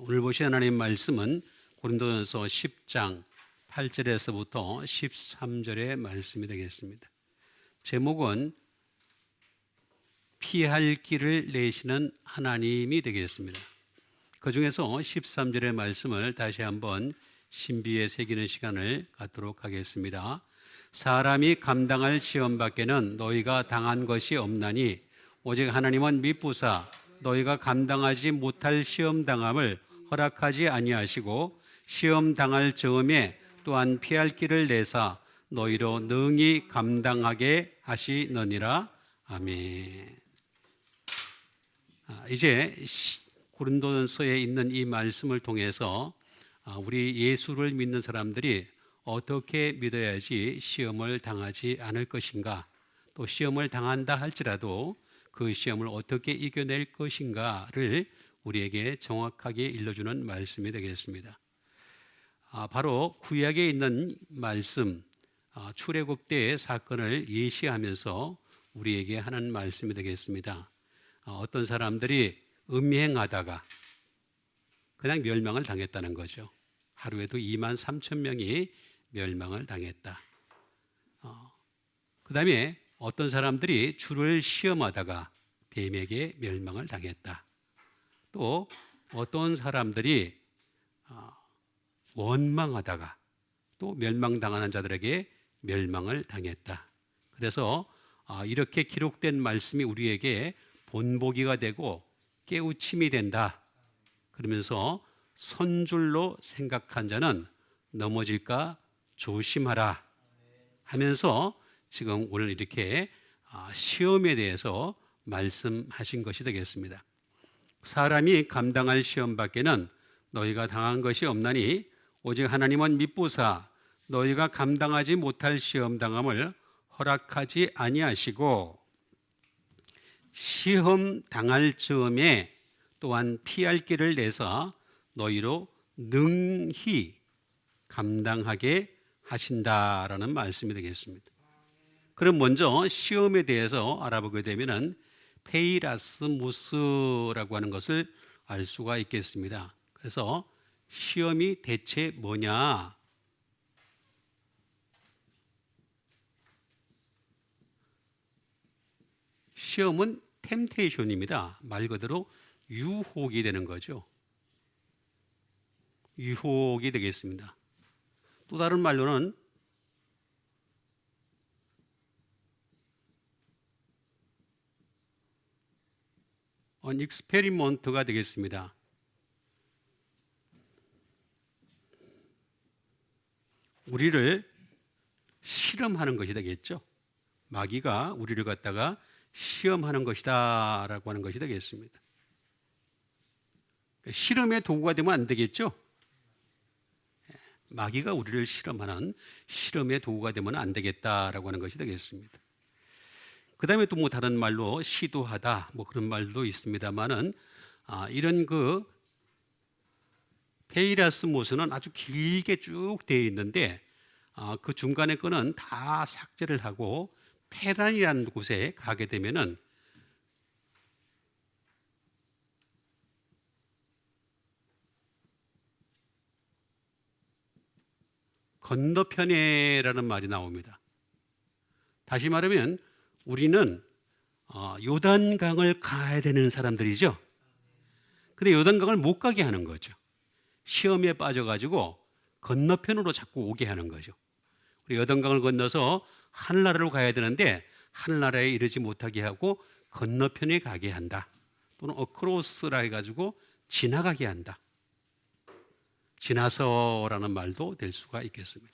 오늘 보신 하나님 말씀은 고린도전서 10장 8절에서부터 13절의 말씀이 되겠습니다. 제목은 피할 길을 내시는 하나님이 되겠습니다. 그 중에서 13절의 말씀을 다시 한번 신비에 새기는 시간을 갖도록 하겠습니다. 사람이 감당할 시험 밖에는 너희가 당한 것이 없나니 오직 하나님은 미쁘사 너희가 감당하지 못할 시험 당함을 허락하지 아니하시고 시험 당할 즈음에 또한 피할 길을 내사 너희로 능히 감당하게 하시느니라. 아멘. 이제 고린도전서에 있는 이 말씀을 통해서 우리 예수를 믿는 사람들이 어떻게 믿어야지 시험을 당하지 않을 것인가, 또 시험을 당한다 할지라도 그 시험을 어떻게 이겨낼 것인가를 우리에게 정확하게 일러주는 말씀이 되겠습니다. 바로 구약에 있는 말씀, 출애굽 때의 사건을 예시하면서 우리에게 하는 말씀이 되겠습니다. 어떤 사람들이 음행하다가 그냥 멸망을 당했다는 거죠. 하루에도 2만 3천 명이 멸망을 당했다. 그 다음에 어떤 사람들이 주를 시험하다가 뱀에게 멸망을 당했다. 또 어떤 사람들이 원망하다가 또 멸망당하는 자들에게 멸망을 당했다. 그래서 이렇게 기록된 말씀이 우리에게 본보기가 되고 깨우침이 된다. 그러면서 선줄로 생각한 자는 넘어질까 조심하라 하면서 지금 오늘 이렇게 시험에 대해서 말씀하신 것이 되겠습니다. 사람이 감당할 시험 밖에는 너희가 당한 것이 없나니 오직 하나님은 미쁘사 너희가 감당하지 못할 시험 당함을 허락하지 아니하시고 시험 당할 즈음에 또한 피할 길을 내서 너희로 능히 감당하게 하신다라는 말씀이 되겠습니다. 그럼 먼저 시험에 대해서 알아보게 되면은 페이라스무스라고 하는 것을 알 수가 있겠습니다. 그래서 시험이 대체 뭐냐? 시험은 템테이션입니다. 말 그대로 유혹이 되는 거죠. 유혹이 되겠습니다. 또 다른 말로는 익스페리먼트가 되겠습니다. 우리를 실험하는 것이 되겠죠. 마귀가 우리를 갖다가 시험하는 것이다 라고 하는 것이 되겠습니다. 실험의 도구가 되면 안 되겠죠. 마귀가 우리를 실험하는 실험의 도구가 되면 안 되겠다라고 하는 것이 되겠습니다. 그 다음에 또 뭐 다른 말로 시도하다 뭐 그런 말도 있습니다만은 이런 그 페이라스모스는 아주 길게 쭉 되어 있는데 그 중간에 거는 다 삭제를 하고 페란이라는 곳에 가게 되면은 건너편에라는 말이 나옵니다. 다시 말하면 우리는 요단강을 가야 되는 사람들이죠. 근데 요단강을 못 가게 하는 거죠. 시험에 빠져가지고 건너편으로 자꾸 오게 하는 거죠. 우리 요단강을 건너서 하늘나라로 가야 되는데 하늘나라에 이르지 못하게 하고 건너편에 가게 한다. 또는 어크로스라 해가지고 지나가게 한다. 지나서라는 말도 될 수가 있겠습니다.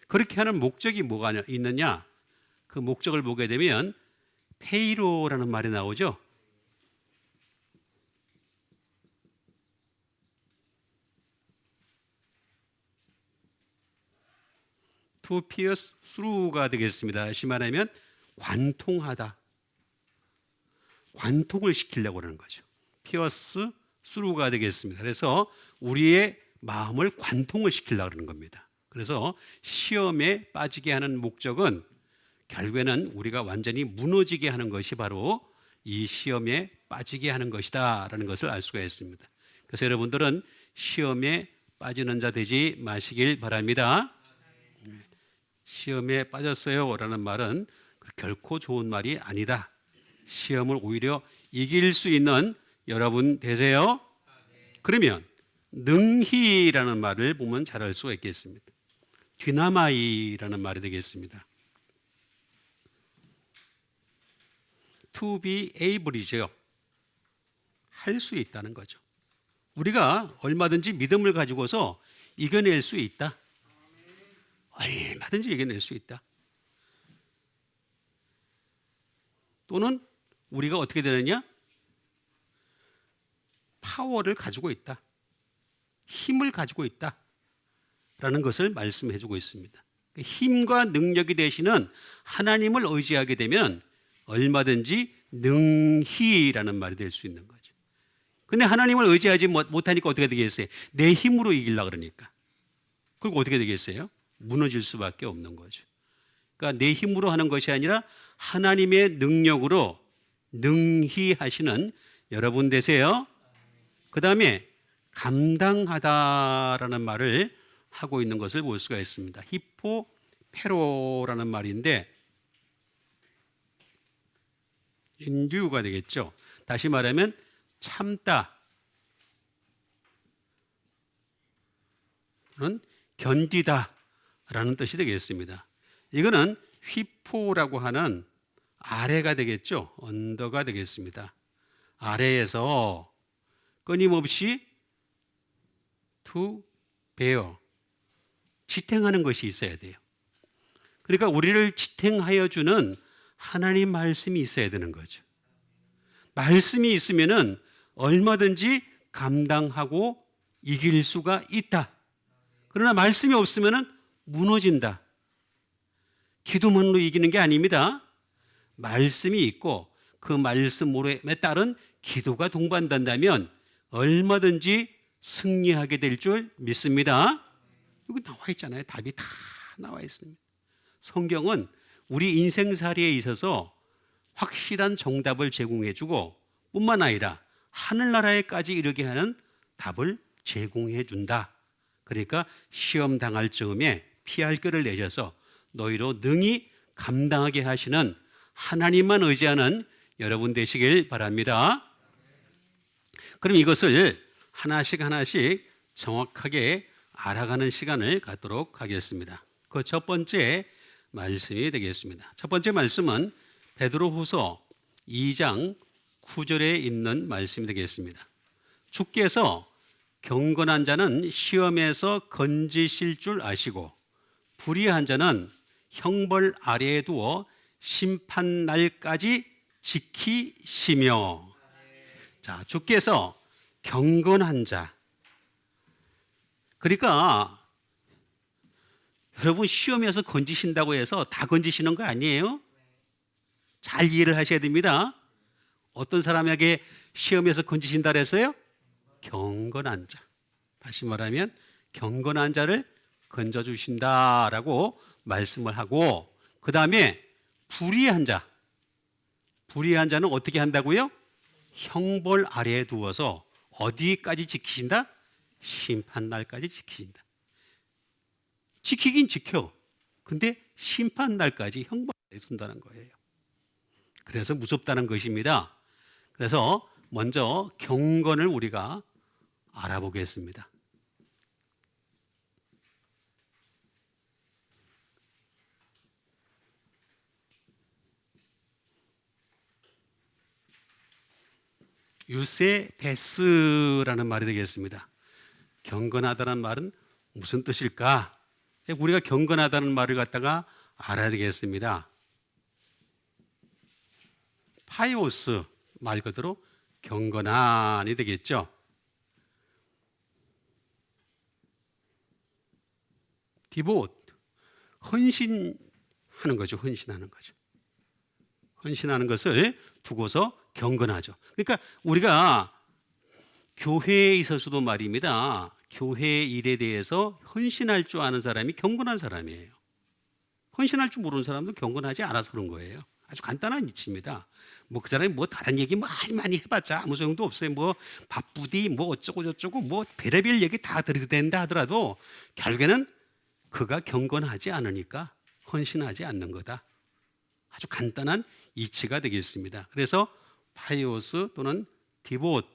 그렇게 하는 목적이 뭐가 있느냐? 그 목적을 보게 되면 페이로라는 말이 나오죠. To pierce through가 되겠습니다. 다시 말하면 관통하다. 관통을 시키려고 하는 거죠. pierce through가 되겠습니다. 그래서 우리의 마음을 관통을 시키려고 하는 겁니다. 그래서 시험에 빠지게 하는 목적은 결국에는 우리가 완전히 무너지게 하는 것이 바로 이 시험에 빠지게 하는 것이다 라는 것을 알 수가 있습니다. 그래서 여러분들은 시험에 빠지는 자 되지 마시길 바랍니다. 시험에 빠졌어요 라는 말은 결코 좋은 말이 아니다. 시험을 오히려 이길 수 있는 여러분 되세요. 그러면 능히라는 말을 보면 잘 알 수가 있겠습니다. 뒤나마이라는 말이 되겠습니다. To be able이죠. 할 수 있다는 거죠. 우리가 얼마든지 믿음을 가지고서 이겨낼 수 있다. 얼마든지 이겨낼 수 있다. 또는 우리가 어떻게 되느냐? 파워를 가지고 있다. 힘을 가지고 있다. 라는 것을 말씀해 주고 있습니다. 힘과 능력이 되시는 하나님을 의지하게 되면 얼마든지 능히라는 말이 될 수 있는 거죠. 근데 하나님을 의지하지 못하니까 어떻게 되겠어요? 내 힘으로 이기려고 그러니까. 그리고 어떻게 되겠어요? 무너질 수밖에 없는 거죠. 그러니까 내 힘으로 하는 것이 아니라 하나님의 능력으로 능히 하시는 여러분 되세요. 그 다음에 감당하다라는 말을 하고 있는 것을 볼 수가 있습니다. 히포페로라는 말인데 인류가 되겠죠. 다시 말하면 참다, 견디다라는 뜻이 되겠습니다. 이거는 휘포라고 하는 아래가 되겠죠. 언더가 되겠습니다. 아래에서 끊임없이 to bear, 지탱하는 것이 있어야 돼요. 그러니까 우리를 지탱하여 주는 하나님 말씀이 있어야 되는 거죠. 말씀이 있으면은 얼마든지 감당하고 이길 수가 있다. 그러나 말씀이 없으면은 무너진다. 기도만으로 이기는 게 아닙니다. 말씀이 있고 그 말씀에 따른 기도가 동반된다면 얼마든지 승리하게 될 줄 믿습니다. 여기 나와 있잖아요. 답이 다 나와 있습니다. 성경은 우리 인생살이에 있어서 확실한 정답을 제공해주고 뿐만 아니라 하늘나라에까지 이르게 하는 답을 제공해준다. 그러니까 시험 당할 즈음에 피할 길을 내셔서 너희로 능히 감당하게 하시는 하나님만 의지하는 여러분 되시길 바랍니다. 그럼 이것을 하나씩 하나씩 정확하게 알아가는 시간을 갖도록 하겠습니다. 그 첫 번째 말씀이 되겠습니다. 첫 번째 말씀은 베드로후서 2장 9절에 있는 말씀이 되겠습니다. 주께서 경건한 자는 시험에서 건지실 줄 아시고 불의한 자는 형벌 아래에 두어 심판 날까지 지키시며. 자, 주께서 경건한 자. 그러니까 여러분 시험에서 건지신다고 해서 다 건지시는 거 아니에요? 잘 이해를 하셔야 됩니다. 어떤 사람에게 시험에서 건지신다 그랬어요? 경건한 자. 다시 말하면 경건한 자를 건져주신다라고 말씀을 하고, 그 다음에 불의한 자. 불의한 자는 어떻게 한다고요? 형벌 아래에 두어서 어디까지 지키신다? 심판날까지 지키신다. 지키긴 지켜. 근데 심판날까지 형벌 아래에 둔다는 거예요. 그래서 무섭다는 것입니다. 그래서 먼저 경건을 우리가 알아보겠습니다. 유세베스라는 말이 되겠습니다. 경건하다는 말은 무슨 뜻일까? 우리가 경건하다는 말을 갖다가 알아야 되겠습니다. 파이오스 말 그대로 경건한이 되겠죠. 디봇, 헌신하는 거죠. 헌신하는 거죠. 헌신하는 것을 두고서 경건하죠. 그러니까 우리가 교회에 있어서도 말입니다. 교회 일에 대해서 헌신할 줄 아는 사람이 경건한 사람이에요. 헌신할 줄 모르는 사람도 경건하지 않아서 그런 거예요. 아주 간단한 이치입니다. 뭐 그 사람이 뭐 다른 얘기 많이 해봤자 아무 소용도 없어요. 뭐 바쁘디 뭐 어쩌고 저쩌고 뭐 별의별 얘기 다 들어도 된다 하더라도 결국에는 그가 경건하지 않으니까 헌신하지 않는 거다. 아주 간단한 이치가 되겠습니다. 그래서 파이오스 또는 디봇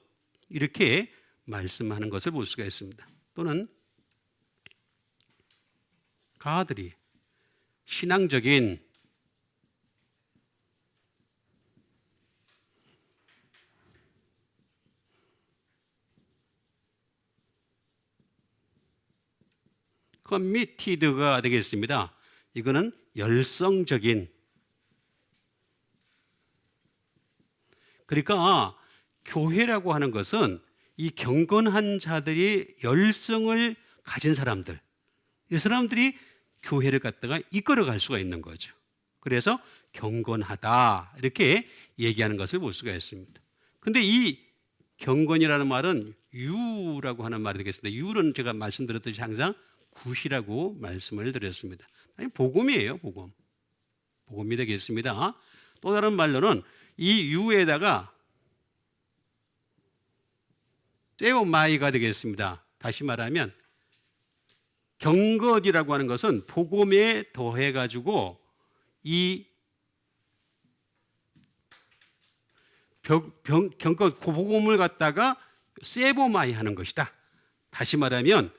이렇게 말씀하는 것을 볼 수가 있습니다. 또는 가들이 신앙적인 커미티드가 되겠습니다. 이거는 열성적인, 그러니까 교회라고 하는 것은 이 경건한 자들이 열성을 가진 사람들, 이 사람들이 교회를 갖다가 이끌어갈 수가 있는 거죠. 그래서 경건하다 이렇게 얘기하는 것을 볼 수가 있습니다. 근데 이 경건이라는 말은 유라고 하는 말이 되겠습니다. 유는 제가 말씀드렸듯이 항상 굿이라고 말씀을 드렸습니다. 아니, 복음이에요, 복음. 복음이 되겠습니다. 또 다른 말로는 이 유에다가 세오마이가 되겠습니다. 다시 말하면 경건이라고 하는 것은 복음에 더해 가지고 이 경건 복음을 갖다가 세보마이 하는 것이다. 다시 말하면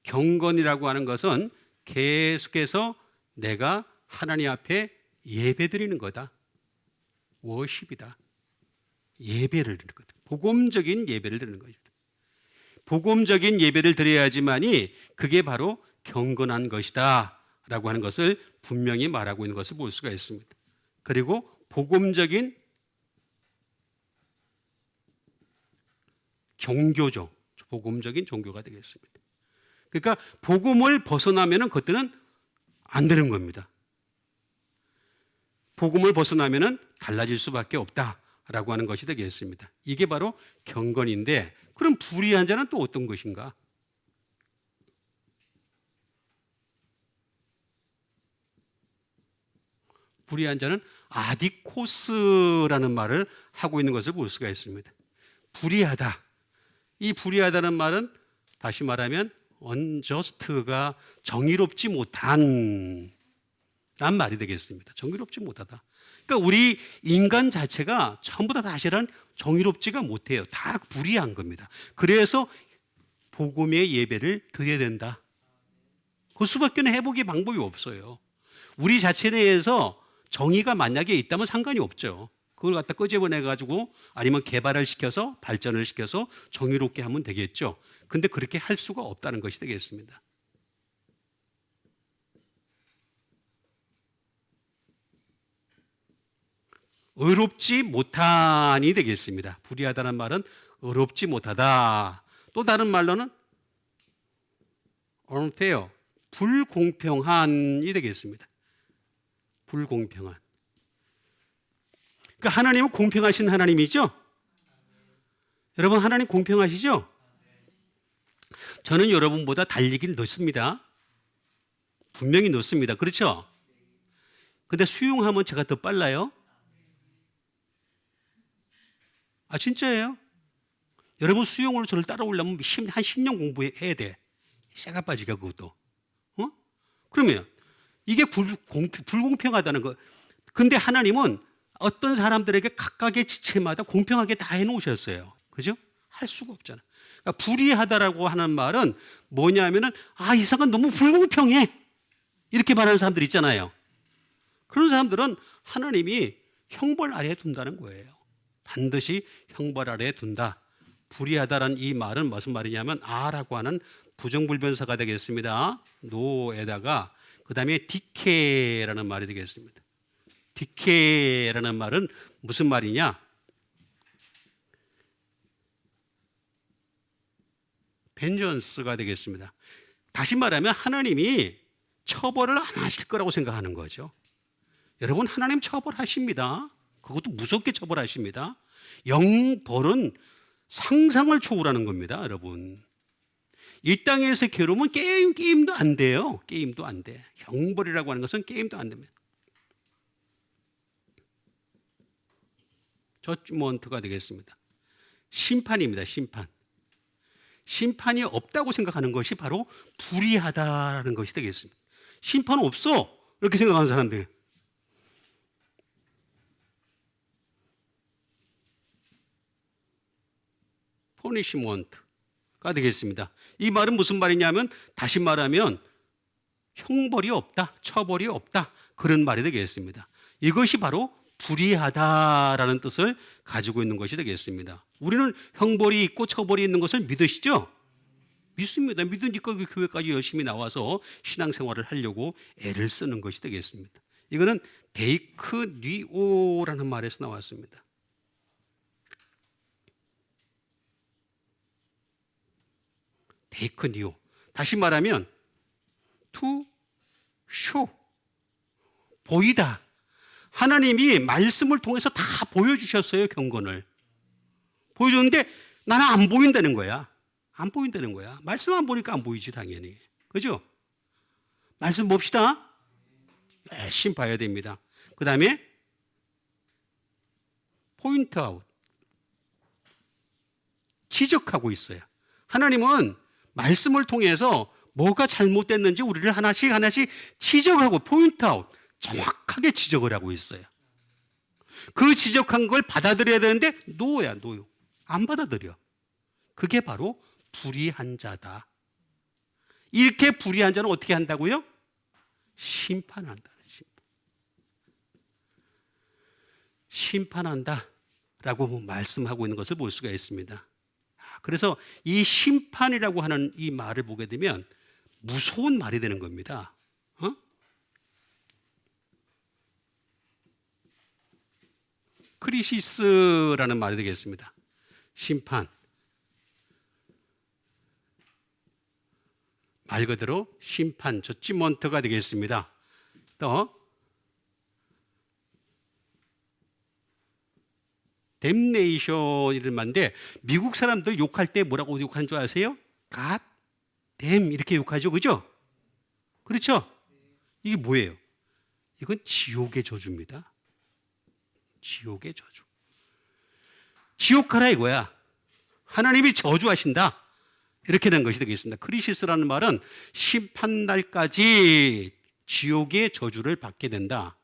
경건이라고 하는 것은 계속해서 내가 하나님 앞에 예배드리는 거다. 워십이다. 예배를 드리는 거다. 복음적인 예배를 드리는 것이다. 복음적인 예배를 드려야지만이 그게 바로 경건한 것이다 라고 하는 것을 분명히 말하고 있는 것을 볼 수가 있습니다. 그리고 복음적인 종교죠. 복음적인 종교가 되겠습니다. 그러니까 복음을 벗어나면은 그때는 안 되는 겁니다. 복음을 벗어나면은 달라질 수밖에 없다라고 하는 것이 되겠습니다. 이게 바로 경건인데, 그럼 불의한 자는 또 어떤 것인가? 불의한 자는 아디코스라는 말을 하고 있는 것을 볼 수가 있습니다. 불의하다. 이 불의하다는 말은 다시 말하면 unjust가 정의롭지 못한 란 말이 되겠습니다. 정의롭지 못하다. 그러니까 우리 인간 자체가 전부 다 사실은 정의롭지가 못해요. 다 불의한 겁니다. 그래서 복음의 예배를 드려야 된다. 그 수밖에 회복의 방법이 없어요. 우리 자체 내에서 정의가 만약에 있다면 상관이 없죠. 그걸 갖다 끄집어내 가지고 아니면 개발을 시켜서 발전을 시켜서 정의롭게 하면 되겠죠. 근데 그렇게 할 수가 없다는 것이 되겠습니다. 의롭지 못한이 되겠습니다. 불의하다는 말은 의롭지 못하다. 또 다른 말로는 unfair, 불공평한이 되겠습니다. 불공평한. 그러니까 하나님은 공평하신 하나님이죠? 여러분, 하나님 공평하시죠? 저는 여러분보다 달리기는 늦습니다. 분명히 늦습니다. 그렇죠? 근데 수용하면 제가 더 빨라요? 아, 진짜예요? 여러분 수용으로 저를 따라오려면 한 10년 공부해야 돼. 쇠가 빠지가 그것도. 어? 그러면 이게 불공평하다는 거. 근데 하나님은 어떤 사람들에게 각각의 지체마다 공평하게 다 해놓으셨어요. 그죠? 할 수가 없잖아. 그러니까 불의하다라고 하는 말은 뭐냐면은, 아, 이 사람은 너무 불공평해. 이렇게 말하는 사람들 있잖아요. 그런 사람들은 하나님이 형벌 아래에 둔다는 거예요. 반드시 형벌 아래에 둔다. 불의하다라는 이 말은 무슨 말이냐면 아라고 하는 부정불변사가 되겠습니다. 노에다가 그 다음에 디케라는 말이 되겠습니다. 디케라는 말은 무슨 말이냐? 벤전스가 되겠습니다. 다시 말하면 하나님이 처벌을 안 하실 거라고 생각하는 거죠. 여러분, 하나님 처벌하십니다. 그것도 무섭게 처벌하십니다. 영벌은 상상을 초월하는 겁니다, 여러분. 이 땅에서 괴로우면 게임도 안 돼요. 게임도 안 돼. 형벌이라고 하는 것은 게임도 안 됩니다. 저지먼트가 되겠습니다. 심판입니다. 심판. 심판이 없다고 생각하는 것이 바로 불의하다라는 것이 되겠습니다. 심판 없어 이렇게 생각하는 사람들. 퍼니시먼트가 되겠습니다. 이 말은 무슨 말이냐면, 다시 말하면 형벌이 없다, 처벌이 없다, 그런 말이 되겠습니다. 이것이 바로 불의하다라는 뜻을 가지고 있는 것이 되겠습니다. 우리는 형벌이 있고 처벌이 있는 것을 믿으시죠? 믿습니다. 믿으니까 그 교회까지 열심히 나와서 신앙생활을 하려고 애를 쓰는 것이 되겠습니다. 이거는 데이크니오라는 말에서 나왔습니다. 데이크니오. 다시 말하면 to show, 보이다. 하나님이 말씀을 통해서 다 보여주셨어요. 경건을 보여줬는데 나는 안 보인다는 거야. 안 보인다는 거야. 말씀 안 보니까 안 보이지 당연히. 그죠? 말씀 봅시다. 열심히 봐야 됩니다. 그 다음에 포인트 아웃, 지적하고 있어요. 하나님은 말씀을 통해서 뭐가 잘못됐는지 우리를 하나씩 하나씩 지적하고 포인트 아웃, 정확하게 지적을 하고 있어요. 그 지적한 걸 받아들여야 되는데 노야, 노요. 안 받아들여. 그게 바로 불의한 자다. 이렇게 불의한 자는 어떻게 한다고요? 심판한다. 심판한다라고 말씀하고 있는 것을 볼 수가 있습니다. 그래서 이 심판이라고 하는 이 말을 보게 되면 무서운 말이 되는 겁니다. 크리시스라는 말이 되겠습니다. 심판. 말 그대로 심판, 저지먼트가 되겠습니다. 또 댐네이션이라는 말인데, 미국 사람들 욕할 때 뭐라고 욕하는 줄 아세요? 갓, 댐 이렇게 욕하죠. 그죠? 그렇죠? 이게 뭐예요? 이건 지옥의 저주입니다. 지옥의 저주. 지옥 가라 이거야. 하나님이 저주하신다. 이렇게 된 것이 되겠습니다. 크리시스라는 말은 심판날까지 지옥의 저주를 받게 된다.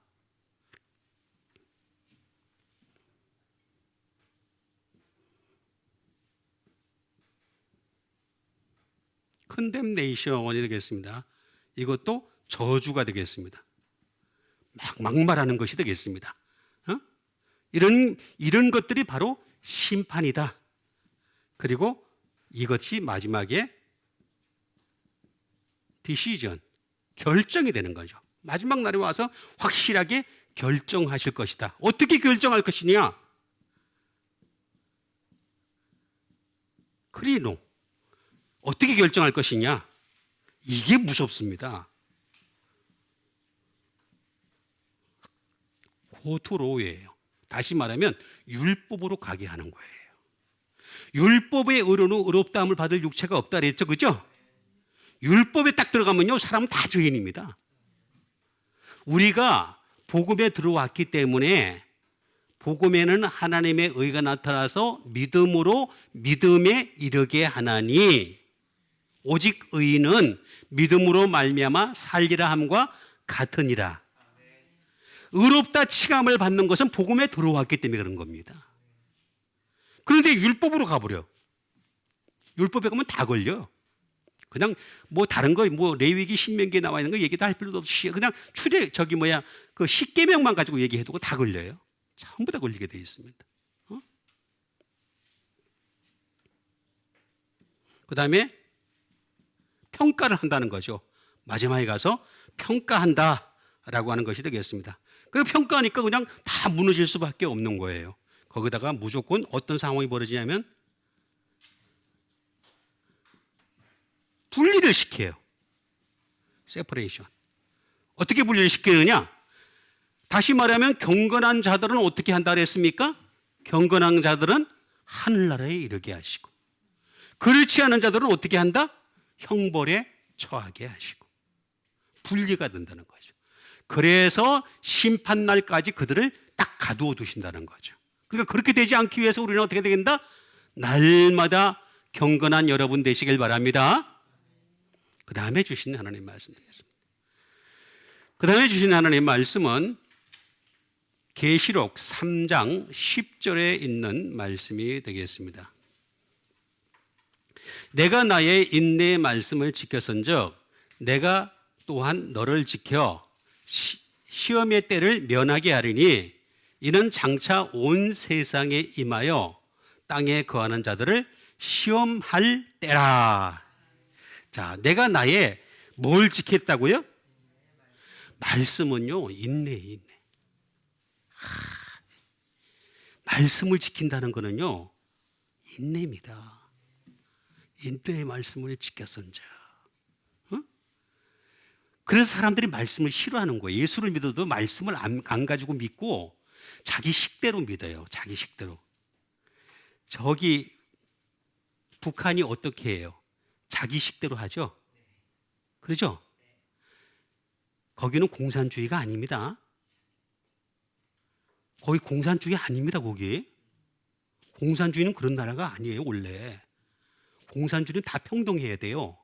컨뎀네이션이 되겠습니다. 이것도 저주가 되겠습니다. 막말하는 것이 되겠습니다. 이런 것들이 바로 심판이다. 그리고 이것이 마지막에 디시전, 결정이 되는 거죠. 마지막 날에 와서 확실하게 결정하실 것이다. 어떻게 결정할 것이냐? 크리노. 어떻게 결정할 것이냐? 이게 무섭습니다. 고투로예요. 다시 말하면 율법으로 가게 하는 거예요. 율법의 의로는 의롭다함을 받을 육체가 없다 그랬죠. 그죠? 율법에 딱 들어가면요, 사람은 다 죄인입니다. 우리가 복음에 들어왔기 때문에 복음에는 하나님의 의가 나타나서 믿음으로 믿음에 이르게 하나니, 오직 의인은 믿음으로 말미암아 살리라 함과 같으니라. 의롭다 칭함을 받는 것은 복음에 들어왔기 때문에 그런 겁니다. 그런데 율법으로 가버려. 율법에 가면 다 걸려. 그냥 뭐 다른 거, 뭐 레위기, 신명기에 나와 있는 거 얘기도 할 필요도 없이 그냥 그 십계명만 가지고 얘기해도 다 걸려요. 전부 다 걸리게 돼 있습니다. 그 다음에 평가를 한다는 거죠. 마지막에 가서 평가한다라고 하는 것이 되겠습니다. 그리고 평가하니까 그냥 다 무너질 수밖에 없는 거예요. 거기다가 무조건 어떤 상황이 벌어지냐면 분리를 시켜요. 세퍼레이션. 어떻게 분리를 시키느냐? 다시 말하면 경건한 자들은 어떻게 한다 그랬습니까? 경건한 자들은 하늘나라에 이르게 하시고, 그렇지 않은 자들은 어떻게 한다? 형벌에 처하게 하시고. 분리가 된다는 거죠. 그래서 심판날까지 그들을 딱 가두어 두신다는 거죠. 그러니까 그렇게 되지 않기 위해서 우리는 어떻게 되겠다? 날마다 경건한 여러분 되시길 바랍니다. 그 다음에 주신 하나님 말씀 되겠습니다. 그 다음에 주신 하나님 말씀은 계시록 3장 10절에 있는 말씀이 되겠습니다. 내가 나의 인내의 말씀을 지켰은즉 내가 또한 너를 지켜 시험의 때를 면하게 하리니 이는 장차 온 세상에 임하여 땅에 거하는 자들을 시험할 때라. 자, 내가 나의 뭘 지켰다고요? 말씀은요, 인내. 말씀을 지킨다는 거는요, 인내입니다. 인내의 말씀을 지켰은즉. 그래서 사람들이 말씀을 싫어하는 거예요. 예수를 믿어도 말씀을 안 가지고 믿고 자기 식대로 믿어요. 자기 식대로. 저기 북한이 어떻게 해요? 자기 식대로 하죠? 그렇죠? 거기는 공산주의가 아닙니다. 거기 공산주의 아닙니다. 거기. 공산주의는 그런 나라가 아니에요. 원래. 공산주의는 다 평등해야 돼요.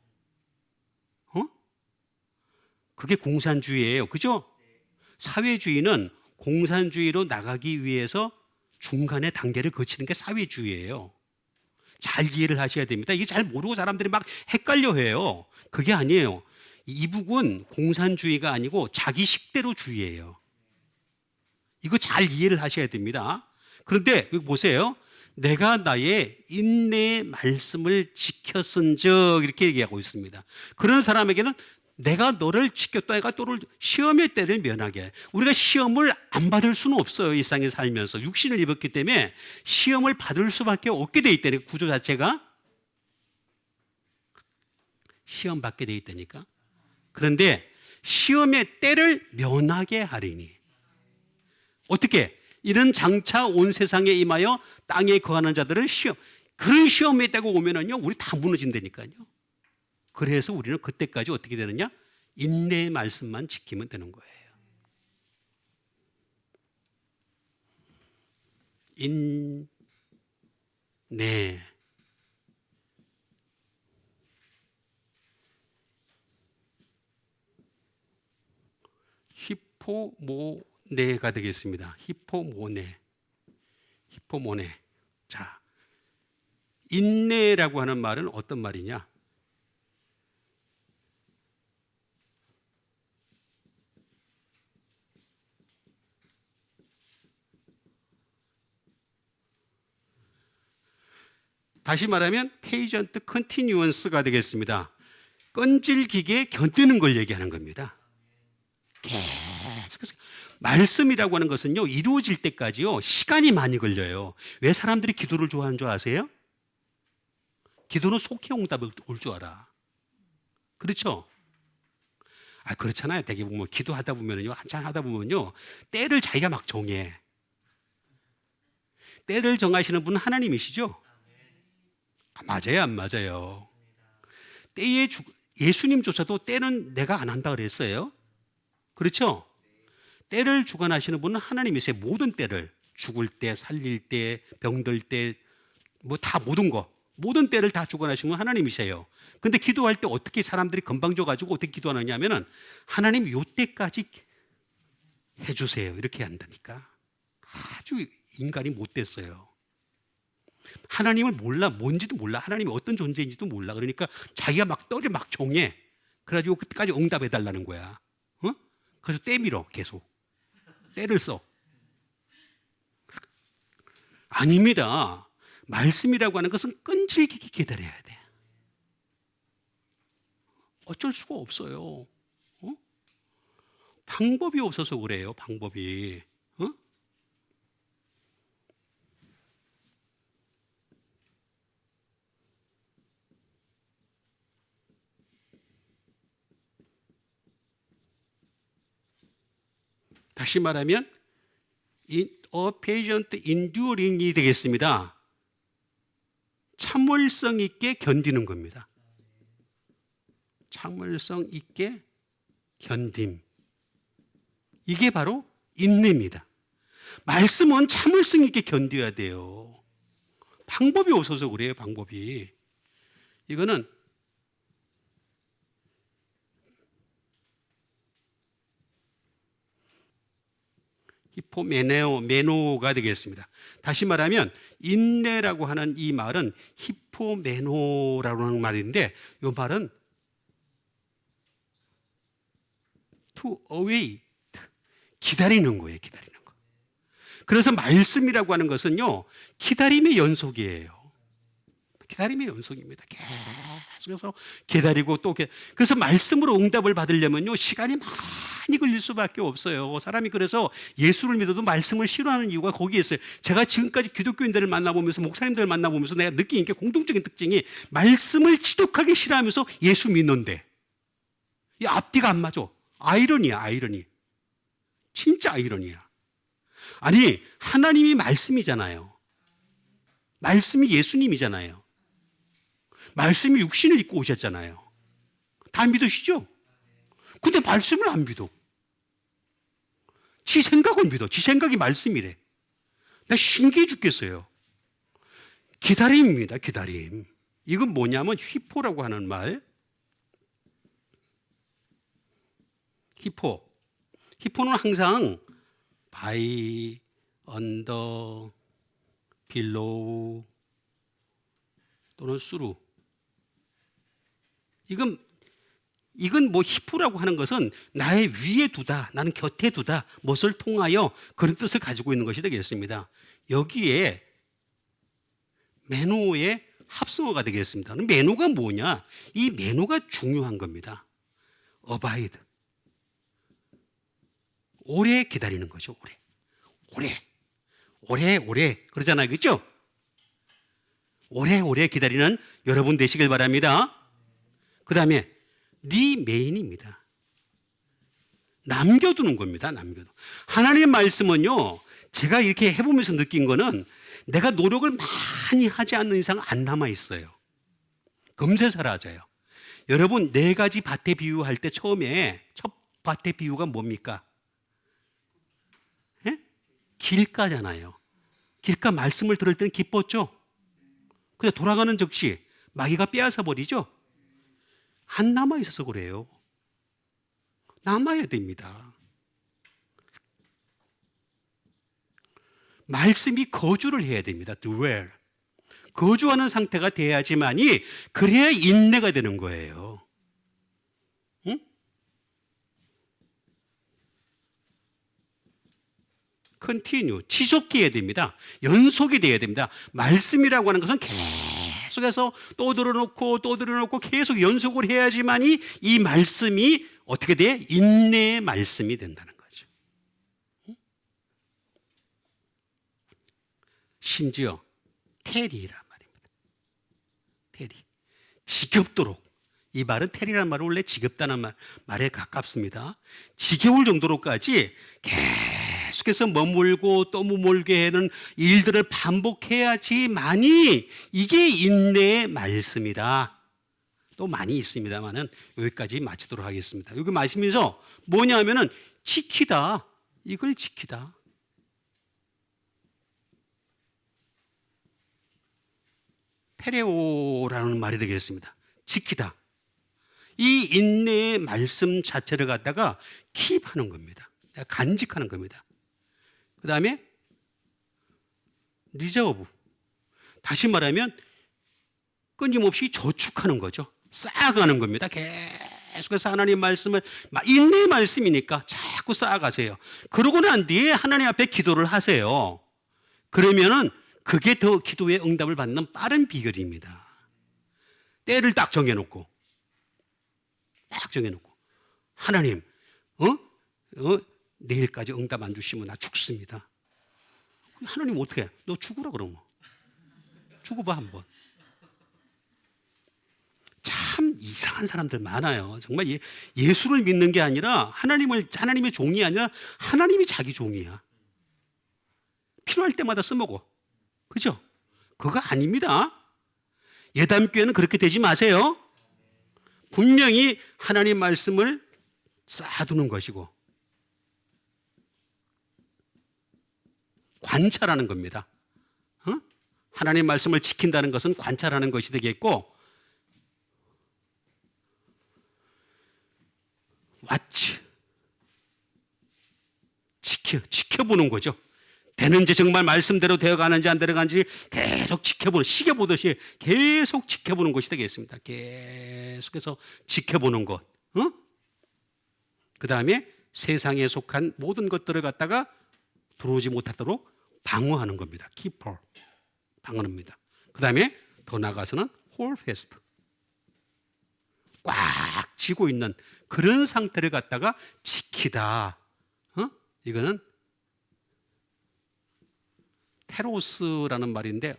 그게 공산주의예요. 그죠? 사회주의는 공산주의로 나가기 위해서 중간에 단계를 거치는 게 사회주의예요. 잘 이해를 하셔야 됩니다. 이게 잘 모르고 사람들이 막 헷갈려 해요. 그게 아니에요. 이북은 공산주의가 아니고 자기 식대로주의예요. 이거 잘 이해를 하셔야 됩니다. 그런데 여기 보세요. 내가 나의 인내의 말씀을 지켰은즉 이렇게 얘기하고 있습니다. 그런 사람에게는 내가 너를 지켰다. 내가 너를 시험의 때를 면하게 해. 우리가 시험을 안 받을 수는 없어요. 일상에 살면서. 육신을 입었기 때문에 시험을 받을 수밖에 없게 돼 있다니까. 구조 자체가. 시험 받게 돼 있다니까. 그런데 시험의 때를 면하게 하리니. 어떻게? 이런 장차 온 세상에 임하여 땅에 거하는 자들을 그런 시험에 있다고 오면은요, 우리 다 무너진다니까요. 그래서 우리는 그때까지 어떻게 되느냐? 인내의 말씀만 지키면 되는 거예요. 인내. 히포모네가 되겠습니다. 히포모네. 자, 인내라고 하는 말은 어떤 말이냐? 다시 말하면 페이전트 컨티뉴언스가 되겠습니다. 끈질기게 견디는 걸 얘기하는 겁니다. 계속해서 말씀이라고 하는 것은요, 이루어질 때까지요 시간이 많이 걸려요. 왜 사람들이 기도를 좋아하는 줄 아세요? 기도는 속히 응답이 올 줄 알아. 그렇죠? 그렇잖아요. 되게 보면 기도하다 보면요, 한참 하다 보면요, 때를 자기가 막 정해. 때를 정하시는 분은 하나님이시죠? 맞아요, 안 맞아요? 예수님조차도 때는 내가 안 한다 그랬어요. 그렇죠? 때를 주관하시는 분은 하나님이세요. 모든 때를. 죽을 때, 살릴 때, 병들 때, 뭐 다 모든 때를 다 주관하시는 분은 하나님이세요. 근데 기도할 때 어떻게 사람들이 건방 져가지고 어떻게 기도하느냐 하면은 하나님 요 때까지 해주세요. 이렇게 한다니까. 아주 인간이 못됐어요. 하나님을 몰라. 뭔지도 몰라. 하나님이 어떤 존재인지도 몰라. 그러니까 자기가 막 때를 막 정해. 그래가지고 그때까지 응답해 달라는 거야. 그래서 때 밀어. 계속. 때를 써. 아닙니다. 말씀이라고 하는 것은 끈질기게 기다려야 돼. 어쩔 수가 없어요. 방법이 없어서 그래요. 방법이. 다시 말하면 patient enduring이 되겠습니다. 참을성 있게 견디는 겁니다. 참을성 있게 견딤. 이게 바로 인내입니다. 말씀은 참을성 있게 견뎌야 돼요. 방법이 없어서 그래요, 방법이. 이거는 히포메노가 되겠습니다. 다시 말하면 인내라고 하는 이 말은 히포메노라고 하는 말인데, 이 말은 to await, 기다리는 거예요. 기다리는 거. 그래서 말씀이라고 하는 것은요, 기다림의 연속이에요. 기다림의 연속입니다. 계속해서 기다리고 또 그래서 말씀으로 응답을 받으려면요, 시간이 많이 걸릴 수밖에 없어요. 사람이 그래서 예수를 믿어도 말씀을 싫어하는 이유가 거기에 있어요. 제가 지금까지 기독교인들을 만나보면서, 목사님들을 만나보면서 내가 느낀 게 공통적인 특징이, 말씀을 지독하게 싫어하면서 예수 믿는데 이 앞뒤가 안 맞아. 아이러니야, 아이러니. 진짜 아이러니야. 아니, 하나님이 말씀이잖아요. 말씀이 예수님이잖아요. 말씀이 육신을 입고 오셨잖아요. 다 믿으시죠? 근데 말씀을 안 믿어. 지 생각은 믿어. 지 생각이 말씀이래. 나 신기해 죽겠어요. 기다림입니다. 기다림. 이건 뭐냐면 휘포라고 하는 말. 히포는 항상 by, under, below 또는 through. 이건 뭐 히포라고 하는 것은 나의 위에 두다, 나는 곁에 두다, 무엇을 통하여, 그런 뜻을 가지고 있는 것이 되겠습니다. 여기에 매노의 합성어가 되겠습니다. 매노가 뭐냐? 이 매노가 중요한 겁니다. abide. 오래 기다리는 거죠. 오래 그러잖아요. 그렇죠? 오래 기다리는 여러분 되시길 바랍니다. 그 다음에 리메인입니다. 남겨두는 겁니다. 남겨두. 하나님의 말씀은요, 제가 이렇게 해보면서 느낀 거는, 내가 노력을 많이 하지 않는 이상 안 남아있어요. 금세 사라져요. 여러분, 4가지 밭의 비유할 때 처음에 첫 밭의 비유가 뭡니까? 길가잖아요. 길가 말씀을 들을 때는 기뻤죠? 근데 돌아가는 즉시 마귀가 빼앗아 버리죠? 안 남아있어서 그래요. 남아야 됩니다. 말씀이 거주를 해야 됩니다. dwell. 거주하는 상태가 돼야지만이, 그래야 인내가 되는 거예요. 응? continue, 지속해야 됩니다. 연속이 돼야 됩니다. 말씀이라고 하는 것은 계속해서 또 들어놓고 계속 연속을 해야지만이 이 말씀이 어떻게 돼? 인내의 말씀이 된다는 거죠. 심지어 테리란 말입니다. 테리. 지겹도록. 이 말은, 테리라는 말은 원래 지겹다는 말에 가깝습니다. 지겨울 정도로까지 계속해서 머물고 또 머물게 하는 일들을 반복해야지만이 이게 인내의 말씀이다. 또 많이 있습니다만은 여기까지 마치도록 하겠습니다. 여기 마시면서 뭐냐면은 지키다. 이걸 지키다. 페레오라는 말이 되겠습니다. 지키다. 이 인내의 말씀 자체를 갖다가 킵하는 겁니다. 간직하는 겁니다. 그 다음에 리저브. 다시 말하면 끊임없이 저축하는 거죠. 쌓아가는 겁니다. 계속해서 하나님 말씀을, 인내의 말씀이니까 자꾸 쌓아가세요. 그러고 난 뒤에 하나님 앞에 기도를 하세요. 그러면은 그게 더 기도의 응답을 받는 빠른 비결입니다. 때를 딱 정해놓고 하나님, 내일까지 응답 안 주시면 나 죽습니다. 하나님 어떻게 해? 너 죽으라 그러면. 죽어봐 한번. 참 이상한 사람들 많아요. 정말 예수를 믿는 게 아니라, 하나님의 종이 아니라 하나님이 자기 종이야. 필요할 때마다 써먹어. 그죠? 그거 아닙니다. 예담교회는 그렇게 되지 마세요. 분명히 하나님 말씀을 쌓아두는 것이고, 관찰하는 겁니다. 하나님의 말씀을 지킨다는 것은 관찰하는 것이 되겠고, watch, 지켜보는 거죠. 되는지, 정말 말씀대로 되어가는지 안 되어가는지 계속 지켜보는, 시계 보듯이 계속 지켜보는 것이 되겠습니다. 계속해서 지켜보는 것. 그 다음에 세상에 속한 모든 것들을 갖다가 들어오지 못하도록 방어하는 겁니다. keeper, 방어합니다. 그 다음에 더 나아가서는 hold fast, 꽉 쥐고 있는 그런 상태를 갖다가 지키다. 이거는 테로스라는 말인데,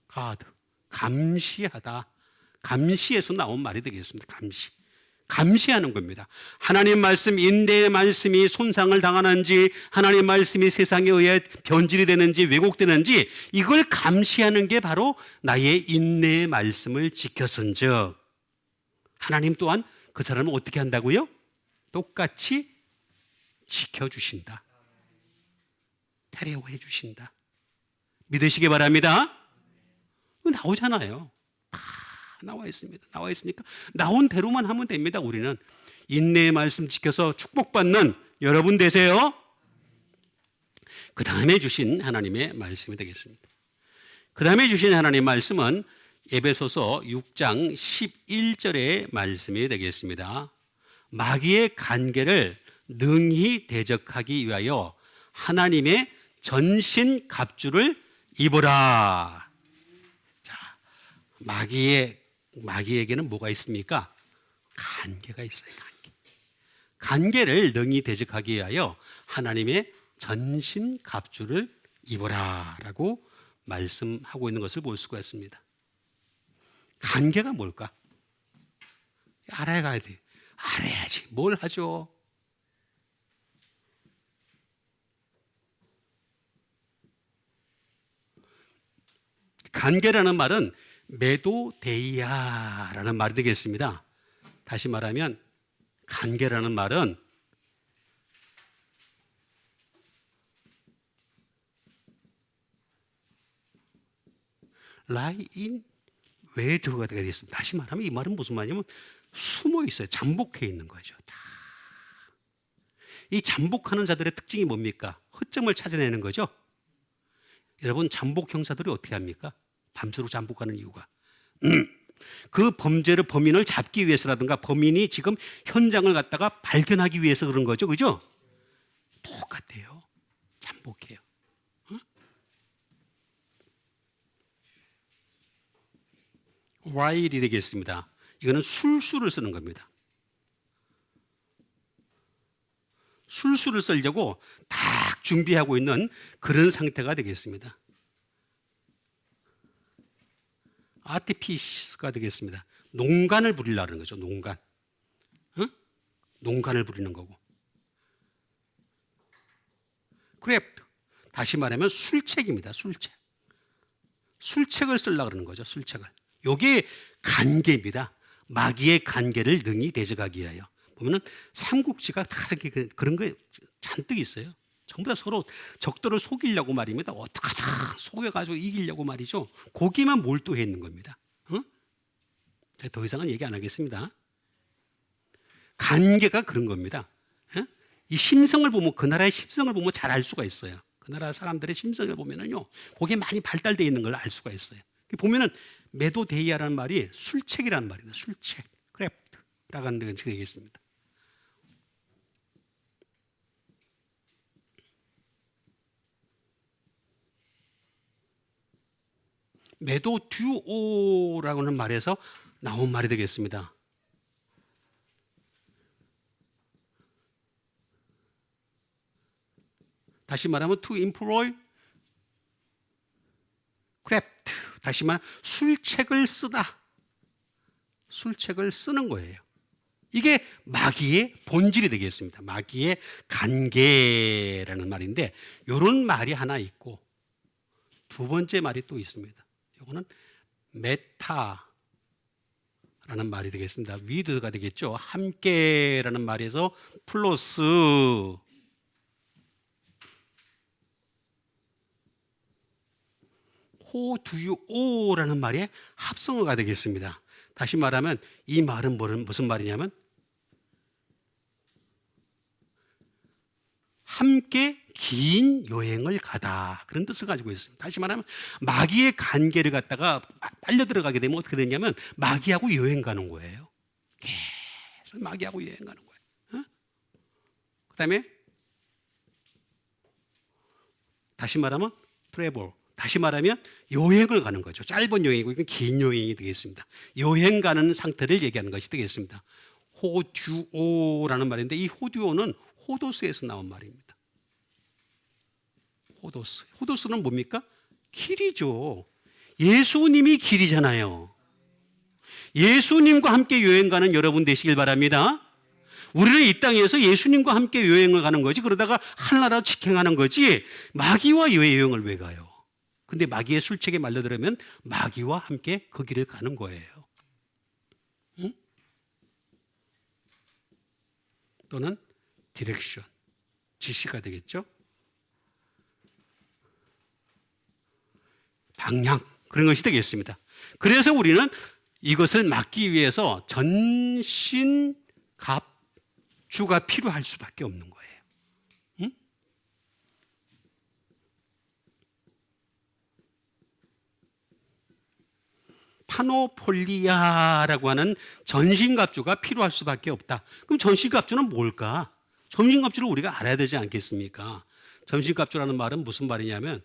가드, 감시하다. 감시에서 나온 말이 되겠습니다. 감시하는 겁니다. 하나님 말씀, 인내의 말씀이 손상을 당하는지, 하나님 말씀이 세상에 의해 변질이 되는지 왜곡되는지, 이걸 감시하는 게 바로 나의 인내의 말씀을 지켰은즉, 하나님 또한 그 사람을 어떻게 한다고요? 똑같이 지켜주신다. 테레오해 주신다. 믿으시기 바랍니다. 나오잖아요. 다 나와 있습니다. 나와 있으니까 나온 대로만 하면 됩니다. 우리는 인내의 말씀 지켜서 축복받는 여러분 되세요. 그 다음에 주신 하나님의 말씀이 되겠습니다. 그 다음에 주신 하나님의 말씀은 에베소서 6장 11절의 말씀이 되겠습니다. 마귀의 간계를 능히 대적하기 위하여 하나님의 전신 갑주를 입어라. 자, 마귀에게는 뭐가 있습니까? 간계가 있어요. 간계를 능히 대적하기 위하여 하나님의 전신 갑주를 입어라라고 말씀하고 있는 것을 볼 수가 있습니다. 간계가 뭘까? 알아야 돼. 알아야지. 뭘 하죠? 간계라는 말은 메도데이아라는 말이 되겠습니다. 다시 말하면 간계라는 말은 lie in where가 되겠습니다. 다시 말하면 이 말은 무슨 말이냐면 숨어 있어요. 잠복해 있는 거죠. 이 잠복하는 자들의 특징이 뭡니까? 허점을 찾아내는 거죠. 여러분, 잠복 형사들이 어떻게 합니까? 밤새도록 잠복하는 이유가 그 범인을 잡기 위해서라든가 범인이 지금 현장을 갖다가 발견하기 위해서 그런 거죠. 그죠? 똑같아요. 잠복해요. while이 되겠습니다. 이거는 술수를 쓰는 겁니다. 술수를 쓰려고 딱 준비하고 있는 그런 상태가 되겠습니다. 아티피스가 되겠습니다. 농간을 부리려는 거죠. 농간. 농간을 부리는 거고. 크래프트. 다시 말하면 술책입니다. 술책을 쓰려고 그러는 거죠. 술책을. 이게 간계입니다. 마귀의 간계를 능히 대적하기 위하여. 보면은 삼국지가 다 이렇게 그런 거 잔뜩 있어요. 전부 다 서로 적들을 속이려고 말입니다. 어떡하다 속여가지고 이기려고 말이죠. 거기만 몰두해 있는 겁니다. 제가 더 이상은 얘기 안 하겠습니다. 간계가 그런 겁니다. 이 심성을 보면, 그 나라의 심성을 보면 잘 알 수가 있어요. 그 나라 사람들의 심성을 보면은요, 거기에 많이 발달되어 있는 걸 알 수가 있어요. 보면은 메도데이아라는 말이 술책이라는 말입니다. 술책, 크래프트라고 하는 것이 되겠습니다. 메도듀오라고 하는 말에서 나온 말이 되겠습니다. 다시 말하면 to employ craft, 다시 말하면 술책을 쓰다. 술책을 쓰는 거예요. 이게 마귀의 본질이 되겠습니다. 마귀의 간계라는 말인데, 이런 말이 하나 있고 두 번째 말이 또 있습니다. 이거는 메타라는 말이 되겠습니다. with가 되겠죠. 함께라는 말에서 플러스 Who do you owe라는 말의 합성어가 되겠습니다. 다시 말하면 이 말은 무슨 말이냐면 함께 긴 여행을 가다, 그런 뜻을 가지고 있습니다. 다시 말하면 마귀의 관계를 갖다가 빨려 들어가게 되면 어떻게 되냐면 마귀하고 여행 가는 거예요. 계속 마귀하고 여행 가는 거예요. 그 다음에 다시 말하면 트래블, 다시 말하면 여행을 가는 거죠. 짧은 여행이고 이건 긴 여행이 되겠습니다. 여행 가는 상태를 얘기하는 것이 되겠습니다. 호듀오라는 말인데 이 호듀오는 호도스에서 나온 말입니다. 호도스. 호도스는 뭡니까? 길이죠. 예수님이 길이잖아요. 예수님과 함께 여행 가는 여러분 되시길 바랍니다. 우리는 이 땅에서 예수님과 함께 여행을 가는 거지, 그러다가 하늘나라 직행하는 거지 마귀와 여행을 왜 가요? 근데 마귀의 술책에 말려들으면 마귀와 함께 그 길을 가는 거예요. 응? 또는 디렉션, 지시가 되겠죠. 방향, 그런 것이 되겠습니다. 그래서 우리는 이것을 막기 위해서 전신갑주가 필요할 수밖에 없는 거예요. 응? 파노폴리아라고 하는 전신갑주가 필요할 수밖에 없다. 그럼 전신갑주는 뭘까? 전신갑주를 우리가 알아야 되지 않겠습니까? 전신갑주라는 말은 무슨 말이냐면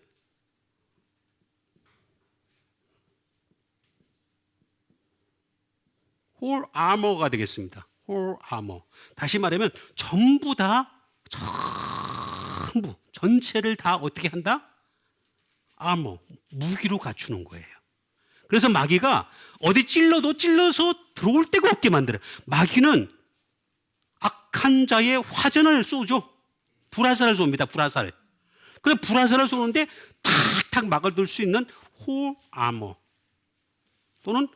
홀 아머가 되겠습니다. 홀 아머. 다시 말하면 전부 전체를 다 어떻게 한다? 아머, 무기로 갖추는 거예요. 그래서 마귀가 어디 찔러서 들어올 데가 없게 만들어요. 마귀는 악한 자의 화전을 쏘죠. 불화살을 쏩니다. 불화살. 그래서 불화살을 쏘는데 탁탁 막아둘 수 있는 홀 아머 또는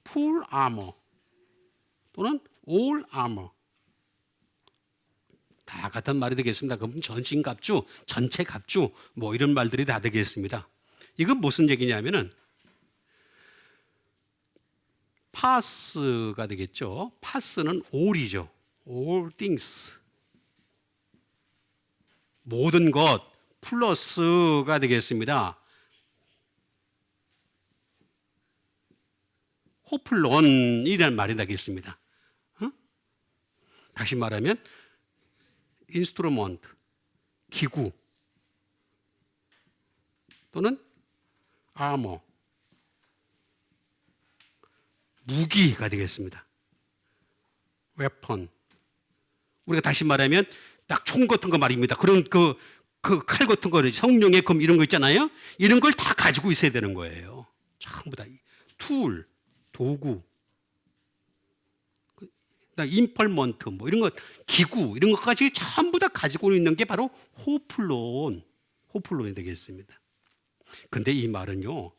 풀 아머 또는 올 아머, 다 같은 말이 되겠습니다. 그럼 전신갑주, 전체 갑주, 뭐 이런 말들이 다 되겠습니다. 이건 무슨 얘기냐면은 파스가 되겠죠. 파스는 all이죠. all things, 모든 것 플러스가 되겠습니다. 호플론이라는 말이 되겠습니다. 다시 말하면 인스트루먼트, 기구 또는 아머, 무기가 되겠습니다. 웨폰, 우리가 다시 말하면 딱 총 같은 거 말입니다. 그런 그 칼 같은 거, 성령의 검 이런 거 있잖아요. 이런 걸 다 가지고 있어야 되는 거예요. 전부 다 툴, 도구, 임펄먼트, 뭐 이런 것, 기구 이런 것까지 전부 다 가지고 있는 게 바로 호플론이 되겠습니다. 근데 이 말은요,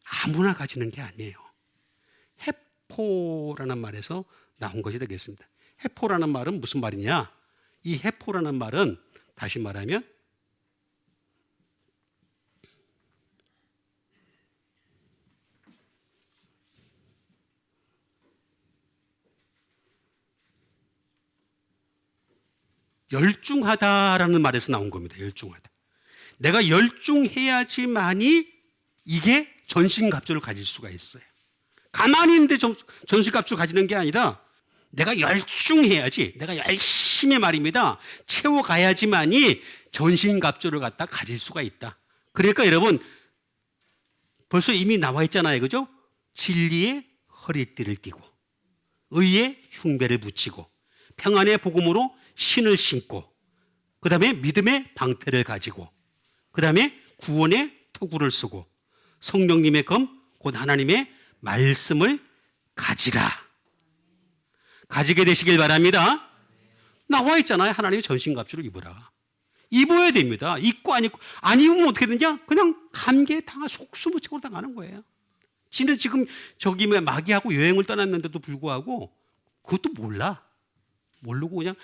아무나 가지는 게 아니에요. 해포라는 말에서 나온 것이 되겠습니다. 해포라는 말은 무슨 말이냐? 이 해포라는 말은 다시 말하면 열중하다라는 말에서 나온 겁니다. 열중하다. 내가 열중해야지만이 이게 전신갑주를 가질 수가 있어요. 가만히 있는데 전신갑주를 가지는 게 아니라 내가 열중해야지, 내가 열심히 말입니다, 채워가야지만이 전신갑주를 갖다 가질 수가 있다. 그러니까 여러분 벌써 이미 나와 있잖아요. 그죠? 진리의 허리띠를 띠고 의의 흉배를 붙이고 평안의 복음으로 신을 신고 그 다음에 믿음의 방패를 가지고 그 다음에 구원의 토구를 쓰고 성령님의 검, 곧 하나님의 말씀을 가지라. 가지게 되시길 바랍니다. 나와 있잖아요. 하나님의 전신갑주를 입으라. 입어야 됩니다. 입고 안 입으면 어떻게 되냐? 그냥 감기에 당하 속수무책으로 당하는 거예요. 지는 지금 저기 마귀하고 여행을 떠났는데도 불구하고 그것도 몰라. 모르고 그냥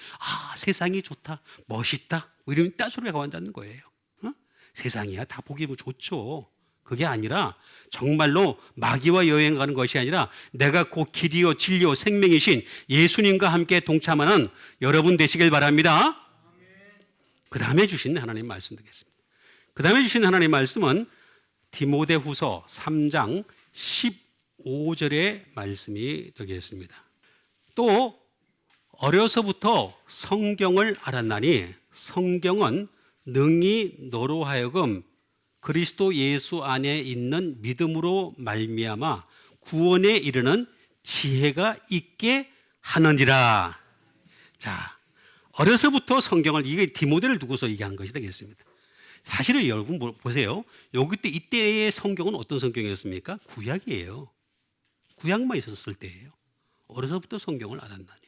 세상이 좋다, 멋있다, 뭐 이런 딴소리가 앉는 거예요. 세상이야 다 보기 좋죠. 그게 아니라 정말로 마귀와 여행 가는 것이 아니라 내가 곧 길이요 진리요 생명이신 예수님과 함께 동참하는 여러분 되시길 바랍니다. 그 다음에 주신 하나님 말씀 드리겠습니다. 그 다음에 주신 하나님 말씀은 디모데후서 3장 15절의 말씀이 되겠습니다. 또 어려서부터 성경을 알았나니 성경은 능히 너로 하여금 그리스도 예수 안에 있는 믿음으로 말미암아 구원에 이르는 지혜가 있게 하느니라. 자, 어려서부터 성경을, 이게 디모데를 두고서 얘기하는 것이 되겠습니다. 사실은 여러분 보세요. 여기 때 이때의 성경은 어떤 성경이었습니까? 구약이에요. 구약만 있었을 때예요. 어려서부터 성경을 알았나니.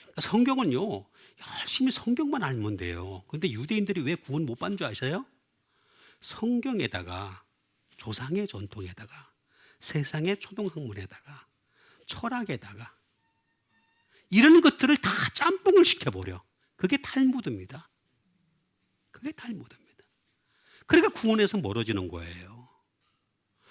그러니까 성경은요, 열심히 성경만 알면 돼요. 그런데 유대인들이 왜 구원 못 받는 줄 아세요? 성경에다가, 조상의 전통에다가, 세상의 초등학문에다가, 철학에다가 이런 것들을 다 짬뽕을 시켜버려. 그게 탈무드입니다. 그게 탈무드입니다. 그러니까 구원에서 멀어지는 거예요.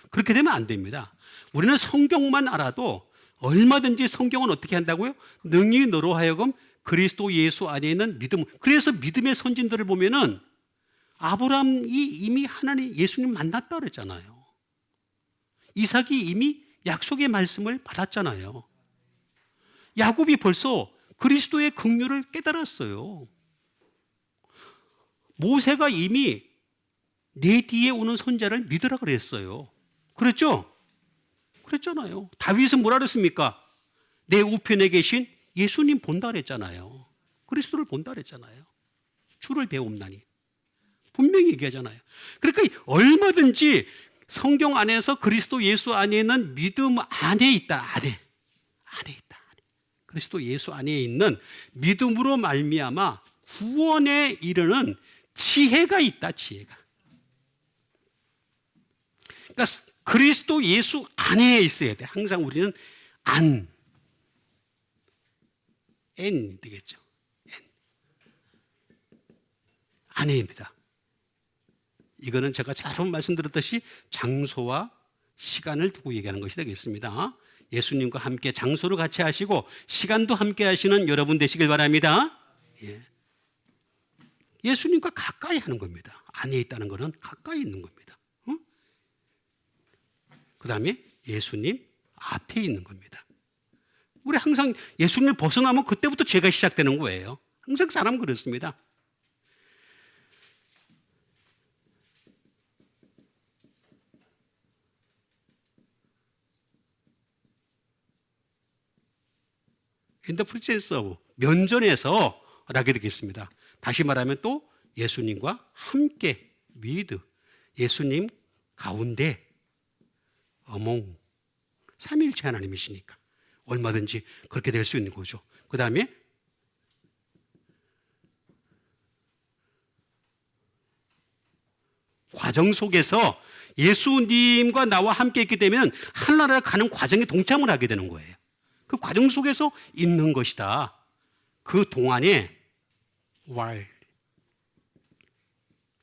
그렇게 되면 안 됩니다. 우리는 성경만 알아도 얼마든지 성경은 어떻게 한다고요? 능히 너로 하여금 그리스도 예수 안에 있는 믿음. 그래서 믿음의 선진들을 보면은 아브라함이 이미 하나님 예수님 만났다 그랬잖아요. 이삭이 이미 약속의 말씀을 받았잖아요. 야곱이 벌써 그리스도의 긍휼을 깨달았어요. 모세가 이미 내 뒤에 오는 손자를 믿으라 그랬어요. 그랬죠? 그랬잖아요. 다윗은 뭐라 그랬습니까? 내 우편에 계신 예수님 본다 그랬잖아요. 그리스도를 본다 그랬잖아요. 주를 배움나니. 분명히 얘기하잖아요. 그러니까 얼마든지 성경 안에서 그리스도 예수 안에 있는 믿음 안에 있다. 안에 있다. 그리스도 예수 안에 있는 믿음으로 말미암아 구원에 이르는 지혜가 있다. 지혜가. 그러니까 그리스도 예수 안에 있어야 돼. 항상 우리는 N 되겠죠. N. 안에입니다. 이거는 제가 잘 말씀드렸듯이 장소와 시간을 두고 얘기하는 것이 되겠습니다. 예수님과 함께 장소를 같이 하시고 시간도 함께 하시는 여러분 되시길 바랍니다. 예. 예수님과 가까이 하는 겁니다. 안에 있다는 것은 가까이 있는 겁니다. 그 다음에 예수님 앞에 있는 겁니다. 우리 항상 예수님을 벗어나면 그때부터 죄가 시작되는 거예요. 항상 사람은 그렇습니다. In the presence of, 면전에서 라게 되겠습니다. 다시 말하면 또 예수님과 함께 with, 예수님 가운데 among, 삼위일체 하나님이시니까 얼마든지 그렇게 될 수 있는 거죠. 그 다음에 과정 속에서 예수님과 나와 함께 있게 되면 하나나라 가는 과정에 동참을 하게 되는 거예요. 그 과정 속에서 있는 것이다. 그 동안에 while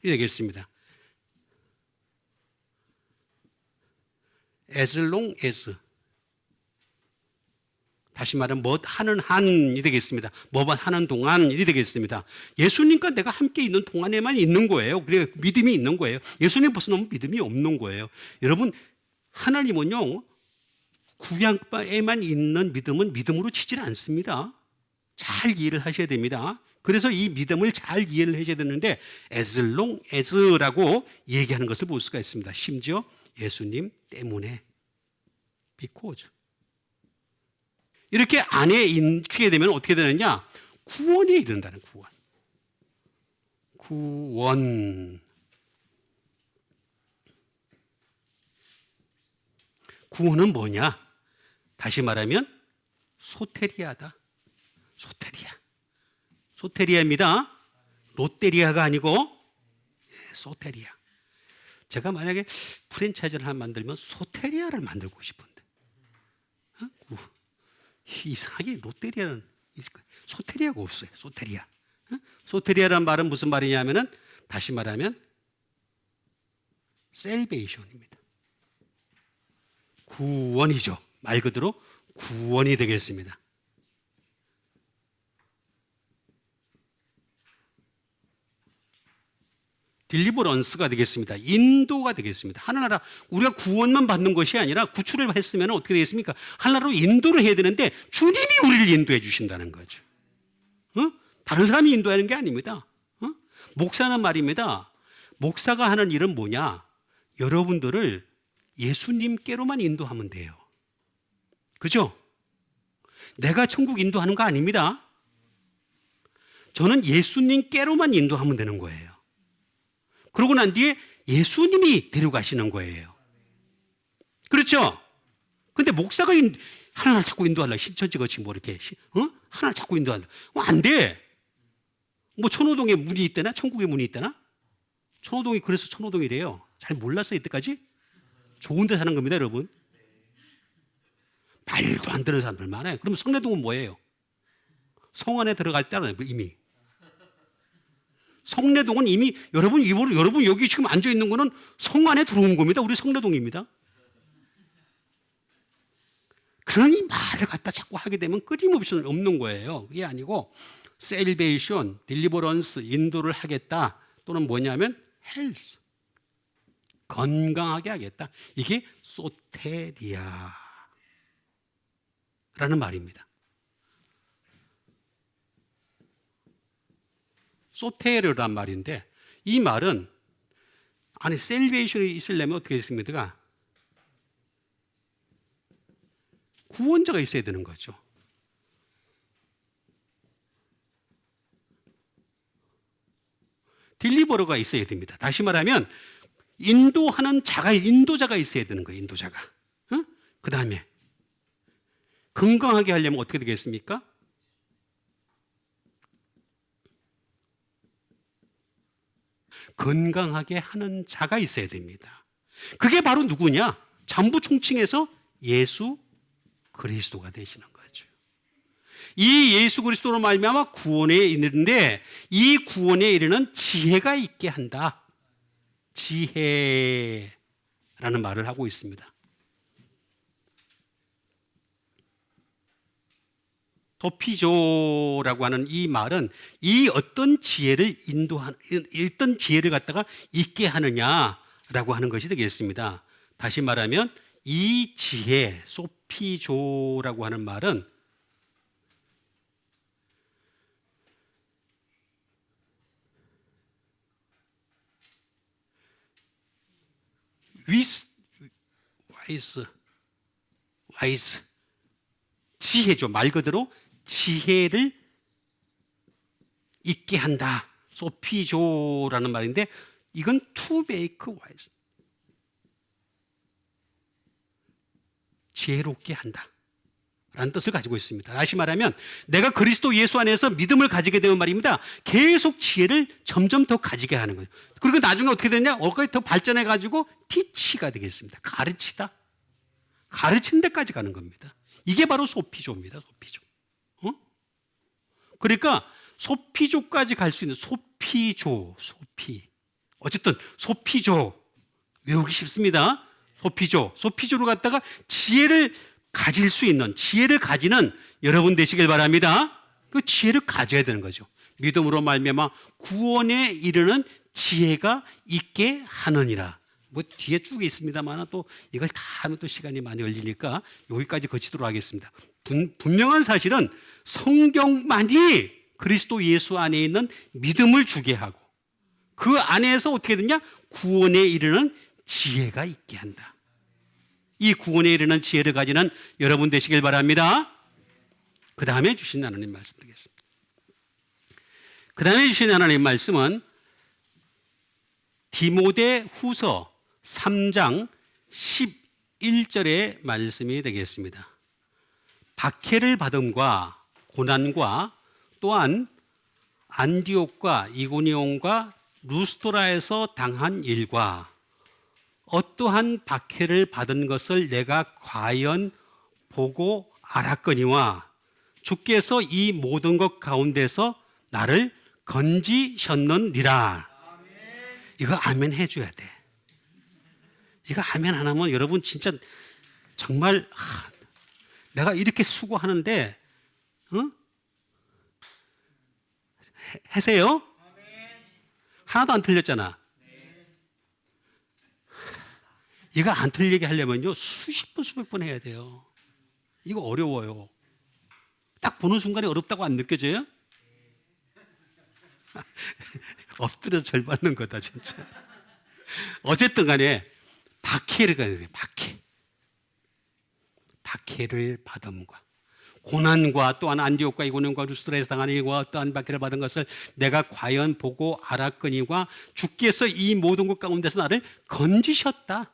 이 되겠습니다. as long as, 다시 말하면 뭐 하는 한이 되겠습니다. 뭐 하는 동안이 되겠습니다. 예수님과 내가 함께 있는 동안에만 있는 거예요. 그래 믿음이 있는 거예요. 예수님 벗어나면 믿음이 없는 거예요. 여러분, 하나님은요 구약에만 있는 믿음은 믿음으로 치질 않습니다. 잘 이해를 하셔야 됩니다. 그래서 이 믿음을 잘 이해를 하셔야 되는데 as long as라고 얘기하는 것을 볼 수가 있습니다. 심지어 예수님 때문에 because. 이렇게 안에 있게 되면 어떻게 되느냐? 구원에 이른다는 구원. 구원. 구원은 뭐냐? 다시 말하면 소테리아다. 소테리아입니다. 롯데리아가 아니고 소테리아. 제가 만약에 프랜차이즈를 하나 만들면 소테리아를 만들고 싶은데 이상하게 롯데리아는 소테리아가 없어요. 소테리아. 소테리아라는 말은 무슨 말이냐면은 다시 말하면 셀베이션입니다. 구원이죠. 말 그대로 구원이 되겠습니다. 딜리버런스가 되겠습니다. 인도가 되겠습니다. 하나나라 우리가 구원만 받는 것이 아니라 구출을 했으면 어떻게 되겠습니까? 하나나라로 인도를 해야 되는데 주님이 우리를 인도해 주신다는 거죠. 다른 사람이 인도하는 게 아닙니다. 목사는 말입니다. 목사가 하는 일은 뭐냐? 여러분들을 예수님께로만 인도하면 돼요. 그죠? 내가 천국 인도하는 거 아닙니다. 저는 예수님께로만 인도하면 되는 거예요. 그러고 난 뒤에 예수님이 데려가시는 거예요. 그렇죠? 근데 목사가 하나를 자꾸 인도하려 신천지같이 뭐 이렇게 하나를 자꾸 인도하려 안 돼. 뭐 천호동에 문이 있대나 천국에 문이 있대나 천호동이 그래서 천호동이래요. 잘 몰랐어요 이때까지. 좋은 데 사는 겁니다 여러분. 말도 안 되는 사람들 많아요. 그럼 성내동은 뭐예요? 성 안에 들어갈 때는 이미 성내동은 이미 여러분 여기 지금 앉아 있는 거는 성 안에 들어온 겁니다. 우리 성내동입니다. 그러니 말을 갖다 자꾸 하게 되면 끊임없이 없는 거예요. 그게 아니고 셀베이션, 딜리버런스, 인도를 하겠다 또는 뭐냐면 헬스, 건강하게 하겠다. 이게 소테리아라는 말입니다. 소테르란 말인데 이 말은 아니 셀베이션이 있으려면 어떻게 됐습니까? 구원자가 있어야 되는 거죠. 딜리버러가 있어야 됩니다. 다시 말하면 인도자가 있어야 되는 거예요. 인도자가. 그 다음에 건강하게 하려면 어떻게 되겠습니까? 건강하게 하는 자가 있어야 됩니다. 그게 바로 누구냐? 전부 총칭해서 예수 그리스도가 되시는 거죠. 이 예수 그리스도로 말미암아 구원에 이르는데 이 구원에 이르는 지혜가 있게 한다. 지혜라는 말을 하고 있습니다. 도피조라고 하는 이 말은 이 어떤 지혜를 어떤 지혜를 갖다가 있게 하느냐라고 하는 것이 되겠습니다. 다시 말하면 이 지혜, 소피조라고 하는 말은 와이스 지혜죠. 말 그대로 지혜를 있게 한다. 소피조라는 말인데 이건 to make wise. 지혜롭게 한다. 라는 뜻을 가지고 있습니다. 다시 말하면 내가 그리스도 예수 안에서 믿음을 가지게 되면 말입니다. 계속 지혜를 점점 더 가지게 하는 거예요. 그리고 나중에 어떻게 되냐? 얼굴이 더 발전해 가지고 티치가 되겠습니다. 가르치다. 가르친 데까지 가는 겁니다. 이게 바로 소피조입니다. 소피조. 그러니까 소피조까지 갈 수 있는 소피. 어쨌든 소피조 외우기 쉽습니다. 소피조를 갖다가 지혜를 가질 수 있는, 지혜를 가지는 여러분 되시길 바랍니다. 그 지혜를 가져야 되는 거죠. 믿음으로 말미암아 구원에 이르는 지혜가 있게 하느니라. 뭐 뒤에 쭉 있습니다만 또 이걸 다 하면 또 시간이 많이 걸리니까 여기까지 거치도록 하겠습니다. 분명한 사실은 성경만이 그리스도 예수 안에 있는 믿음을 주게 하고 그 안에서 어떻게 되냐? 구원에 이르는 지혜가 있게 한다. 이 구원에 이르는 지혜를 가지는 여러분 되시길 바랍니다. 그 다음에 주신 하나님 말씀 드리겠습니다. 그 다음에 주신 하나님 말씀은 디모데 후서 3장 11절의 말씀이 되겠습니다. 박해를 받음과 고난과 또한 안디옥과 이고니온과 루스트라에서 당한 일과 어떠한 박해를 받은 것을 내가 과연 보고 알았거니와 주께서 이 모든 것 가운데서 나를 건지셨느니라. 이거 아멘 해줘야 돼. 이거 아멘 안 하면 여러분 진짜 정말 내가 이렇게 수고하는데 하세요? 하나도 안 틀렸잖아. 이거 안 틀리게 하려면요 수십 번 수백 번 해야 돼요. 이거 어려워요. 딱 보는 순간에 어렵다고 안 느껴져요? 엎드려서 절 받는 거다 진짜. 어쨌든 간에 박해를 가야 돼요. 박해를 받음과 고난과 또한 안디옥과 이고님과 루스드라에서 당한 일과 또한 박해를 받은 것을 내가 과연 보고 알았거니와 주께서 이 모든 것 가운데서 나를 건지셨다.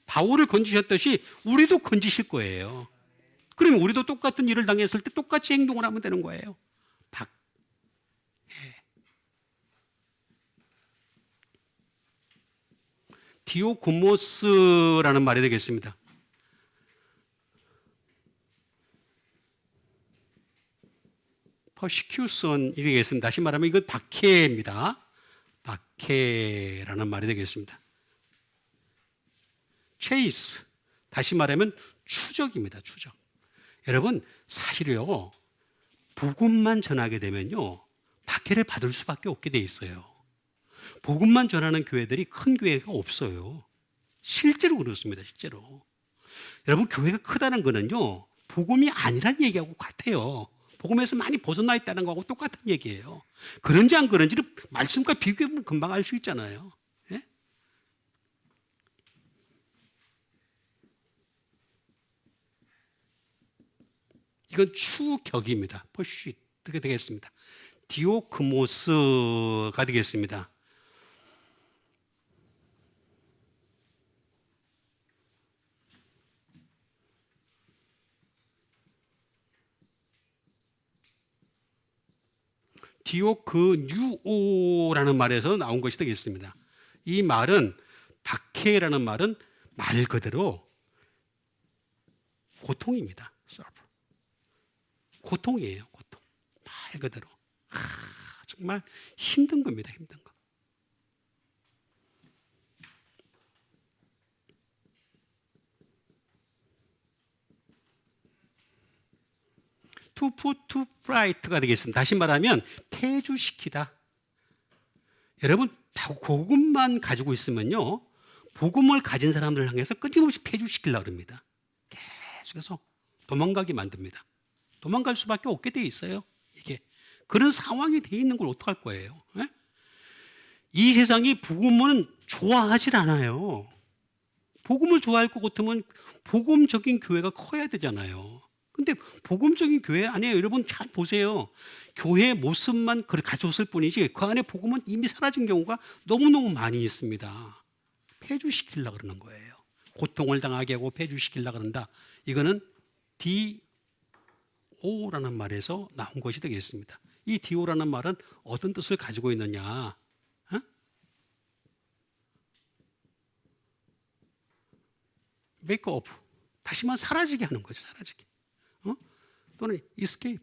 바울을 건지셨듯이 우리도 건지실 거예요. 그러면 우리도 똑같은 일을 당했을 때 똑같이 행동을 하면 되는 거예요. 박해. 디오코모스라는 말이 되겠습니다. 퍼시큐션이 되겠습니다. 다시 말하면 이건 박해입니다. 박해라는 말이 되겠습니다. 체이스, 다시 말하면 추적입니다. 추적. 여러분 사실요 복음만 전하게 되면요 박해를 받을 수밖에 없게 돼 있어요. 복음만 전하는 교회들이 큰 교회가 없어요. 실제로 그렇습니다. 실제로. 여러분 교회가 크다는 거는요 복음이 아니란 얘기하고 같아요. 복음에서 많이 벗어나 있다는 거하고 똑같은 얘기예요. 그런지 안 그런지를 말씀과 비교해보면 금방 알 수 있잖아요. 예? 이건 추격입니다. 퍼쉿 어떻게 되겠습니다. 디오크모스가 되겠습니다. 디오크뉴오라는 말에서 나온 것이 되겠습니다. 이 말은 박해라는 말은 말 그대로 고통입니다. 고통이에요. 고통. 말 그대로. 정말 힘든 겁니다. 힘든 거. To put to fright가 되겠습니다. 다시 말하면 폐주시키다. 여러분 복음만 가지고 있으면요 복음을 가진 사람들을 향해서 끊임없이 폐주시키려고 합니다. 계속해서 도망가게 만듭니다. 도망갈 수밖에 없게 돼 있어요. 이게 그런 상황이 돼 있는 걸 어떡할 거예요? 에? 이 세상이 복음은 좋아하질 않아요. 복음을 좋아할 것 같으면 복음적인 교회가 커야 되잖아요. 근데 복음적인 교회 아니에요. 여러분 잘 보세요. 교회의 모습만 가져왔을 뿐이지 그 안에 복음은 이미 사라진 경우가 너무너무 많이 있습니다. 폐주시키려고 그러는 거예요. 고통을 당하게 하고 폐주시키려고 그런다. 이거는 디오라는 말에서 나온 것이 되겠습니다. 이 디오라는 말은 어떤 뜻을 가지고 있느냐? make up. 다시 말해 사라지게 하는 거죠. 사라지게. 또는 escape.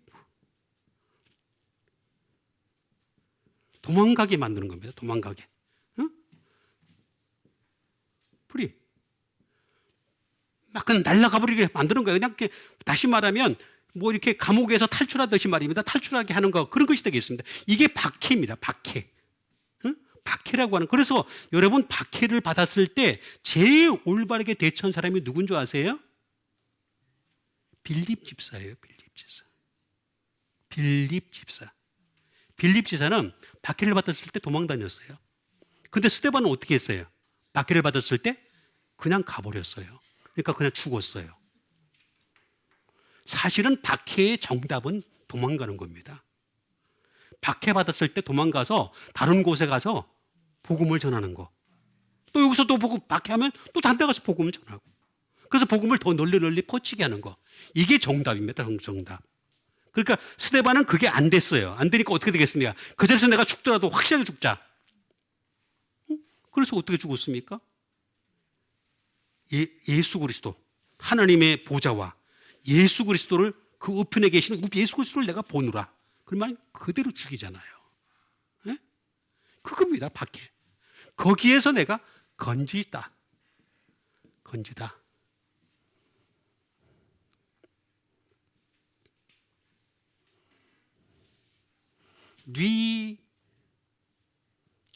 도망가게 만드는 겁니다. 도망가게. free. 막 그냥 날아가 버리게 만드는 거예요. 그냥 이렇게 다시 말하면 뭐 이렇게 감옥에서 탈출하듯이 말입니다. 탈출하게 하는 거 그런 것이 되겠습니다. 이게 박해입니다. 박해. 박해라고 하는. 그래서 여러분 박해를 받았을 때 제일 올바르게 대처한 사람이 누군 줄 아세요? 빌립 집사예요. 빌립 집사. 빌립 집사는 박해를 받았을 때 도망 다녔어요. 근데 스데반은 어떻게 했어요? 박해를 받았을 때 그냥 가버렸어요. 그러니까 그냥 죽었어요. 사실은 박해의 정답은 도망가는 겁니다. 박해 받았을 때 도망가서 다른 곳에 가서 복음을 전하는 거. 또 여기서 또 박해하면 또 다른 데 가서 복음을 전하고. 그래서 복음을 더 널리 퍼치게 하는 거. 이게 정답입니다. 정답. 그러니까 스데반은 그게 안 됐어요. 안 되니까 어떻게 되겠습니까? 그 자리에서 내가 죽더라도 확실하게 죽자. 그래서 어떻게 죽었습니까? 예수 그리스도 하나님의 보좌와 예수 그리스도를 그 우편에 계시는 예수 그리스도를 내가 보느라 그러면 그대로 죽이잖아요. 네? 그겁니다. 박해. 거기에서 내가 건지다. 건지다.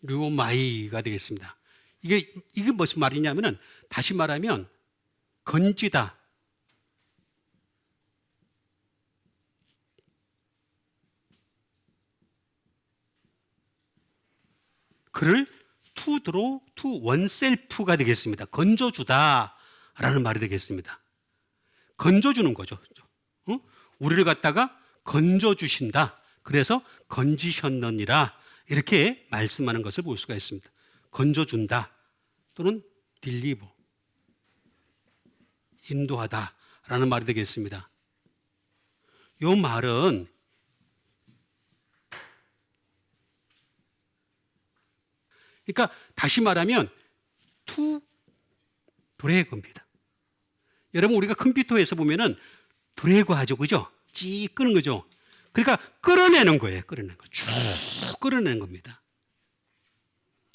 류마이가 되겠습니다. 이게 무슨 말이냐면은 다시 말하면 건지다. 그를 to draw to oneself가 되겠습니다. 건져주다라는 말이 되겠습니다. 건져주는 거죠. 우리를 갖다가 건져주신다. 그래서 건지셨느니라 이렇게 말씀하는 것을 볼 수가 있습니다. 건져준다 또는 deliver, 인도하다라는 말이 되겠습니다. 이 말은 그러니까 다시 말하면 to 드래그입니다. 여러분 우리가 컴퓨터에서 보면은 드래그 하죠, 그죠? 찌 끄는 거죠. 그러니까 끌어내는 거예요. 끌어내는 거. 쭉 끌어내는 겁니다.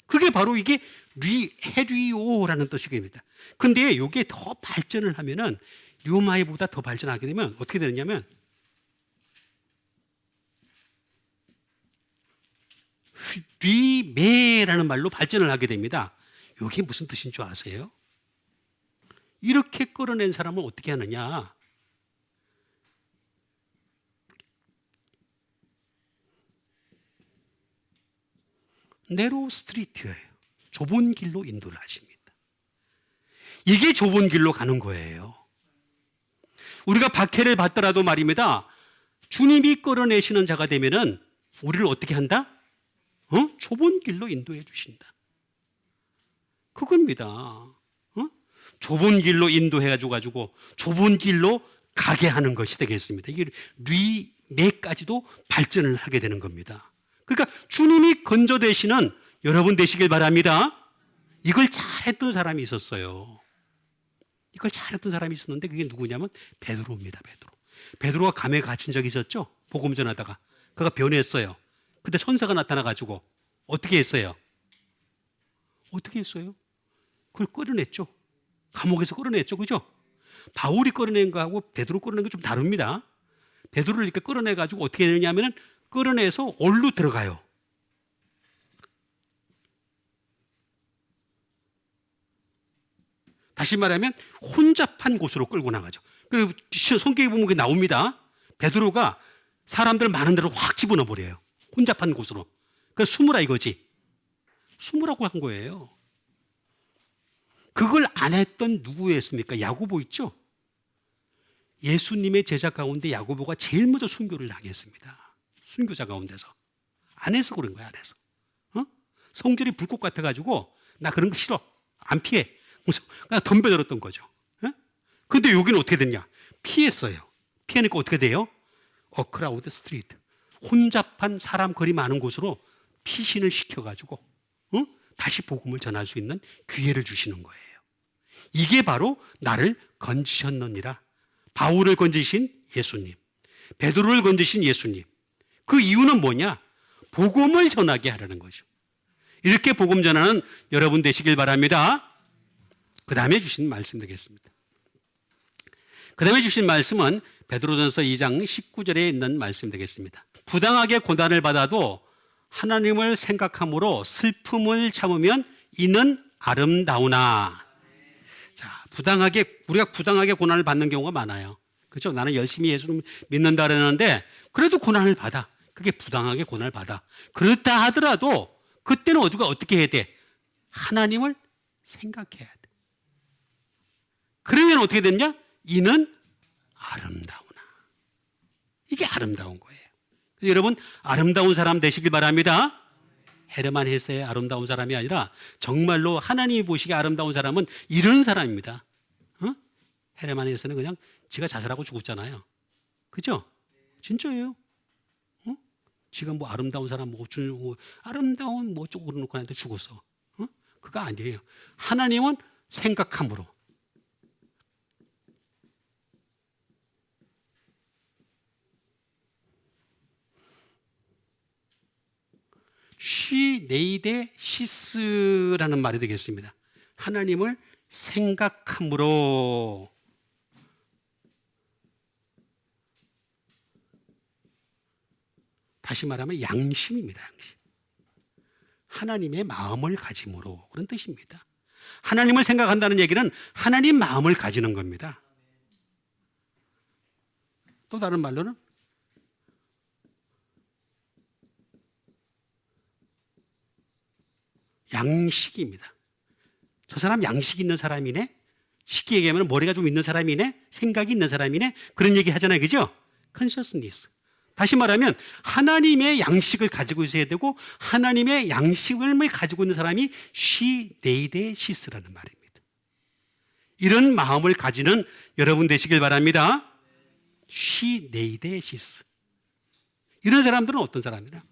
그게 바로 이게 해리오라는 뜻이입니다. 근데 이게 더 발전을 하면은 류마이보다 더 발전하게 되면 어떻게 되느냐면 리메라는 말로 발전을 하게 됩니다. 이게 무슨 뜻인 줄 아세요? 이렇게 끌어낸 사람을 어떻게 하느냐? 네로 스트리트예요. 좁은 길로 인도를 하십니다. 이게 좁은 길로 가는 거예요. 우리가 박해를 받더라도 말입니다. 주님이 끌어내시는 자가 되면은 우리를 어떻게 한다? 좁은 길로 인도해 주신다. 그겁니다. 좁은 길로 인도해 가지고 좁은 길로 가게 하는 것이 되겠습니다. 이게 리메까지도 발전을 하게 되는 겁니다. 그러니까 주님이 건져내시는 여러분 되시길 바랍니다. 이걸 잘했던 사람이 있었어요. 이걸 잘했던 사람이 있었는데 그게 누구냐면 베드로입니다. 베드로가 감에 갇힌 적이 있었죠. 복음 전하다가 그가 변했어요. 근데 천사가 나타나가지고 어떻게 했어요? 어떻게 했어요? 그걸 끌어냈죠. 감옥에서 끌어냈죠, 그죠? 바울이 끌어낸 거하고 베드로 끌어낸 거 좀 다릅니다. 베드로를 이렇게 끌어내가지고 어떻게 되냐면은 끌어내서 올로 들어가요. 다시 말하면 혼잡한 곳으로 끌고 나가죠. 그리고 성경에 보면 그게 나옵니다. 베드로가 사람들 많은 데로 확 집어넣어 버려요. 혼잡한 곳으로. 그래서 숨으라 이거지. 숨으라고 한 거예요. 그걸 안 했던 누구였습니까? 야고보 있죠? 예수님의 제자 가운데 야고보가 제일 먼저 순교를 당했습니다. 순교자 가운데서. 안 해서 그런 거야, 안 해서. 성질이 불꽃 같아가지고 나 그런 거 싫어. 안 피해. 그냥 덤벼들었던 거죠. 근데 여기는 어떻게 됐냐? 피했어요. 피하니까 어떻게 돼요? 크라우드 스트리트. 혼잡한 사람 거리 많은 곳으로 피신을 시켜가지고 다시 복음을 전할 수 있는 기회를 주시는 거예요. 이게 바로 나를 건지셨느니라. 바울을 건지신 예수님, 베드로를 건지신 예수님. 그 이유는 뭐냐? 복음을 전하게 하라는 거죠. 이렇게 복음 전하는 여러분 되시길 바랍니다. 그 다음에 주신 말씀 되겠습니다. 그 다음에 주신 말씀은 베드로전서 2장 19절에 있는 말씀 되겠습니다. 부당하게 고난을 받아도 하나님을 생각함으로 슬픔을 참으면 이는 아름다우나. 자, 우리가 부당하게 고난을 받는 경우가 많아요. 그렇죠? 나는 열심히 예수를 믿는다 그러는데 그래도 고난을 받아. 그게 부당하게 고난을 받아. 그렇다 하더라도 그때는 우리가 어떻게 해야 돼? 하나님을 생각해야 돼. 그러면 어떻게 됐냐? 이는 아름다우나. 이게 아름다운 거예요. 여러분 아름다운 사람 되시길 바랍니다. 헤르만 헤세의 아름다운 사람이 아니라 정말로 하나님이 보시기에 아름다운 사람은 이런 사람입니다. 헤르만 헤세는 그냥 지가 자살하고 죽었잖아요. 그죠? 진짜예요. 지가 뭐 아름다운 사람 아름다운 뭐 어쩌고 그러놓고 하는데 죽었어. 그거 아니에요. 하나님은 생각함으로. 쉬 네이데 시스라는 말이 되겠습니다. 하나님을 생각함으로. 다시 말하면 양심입니다. 양심. 하나님의 마음을 가짐으로, 그런 뜻입니다. 하나님을 생각한다는 얘기는 하나님 마음을 가지는 겁니다. 또 다른 말로는 양식입니다. 저 사람 양식 있는 사람이네? 쉽게 얘기하면 머리가 좀 있는 사람이네? 생각이 있는 사람이네? 그런 얘기 하잖아요. 그죠? consciousness. 다시 말하면 하나님의 양식을 가지고 있어야 되고 하나님의 양식을 가지고 있는 사람이 시네이데시스라는 말입니다. 이런 마음을 가지는 여러분 되시길 바랍니다. 시네이데시스. 이런 사람들은 어떤 사람이냐?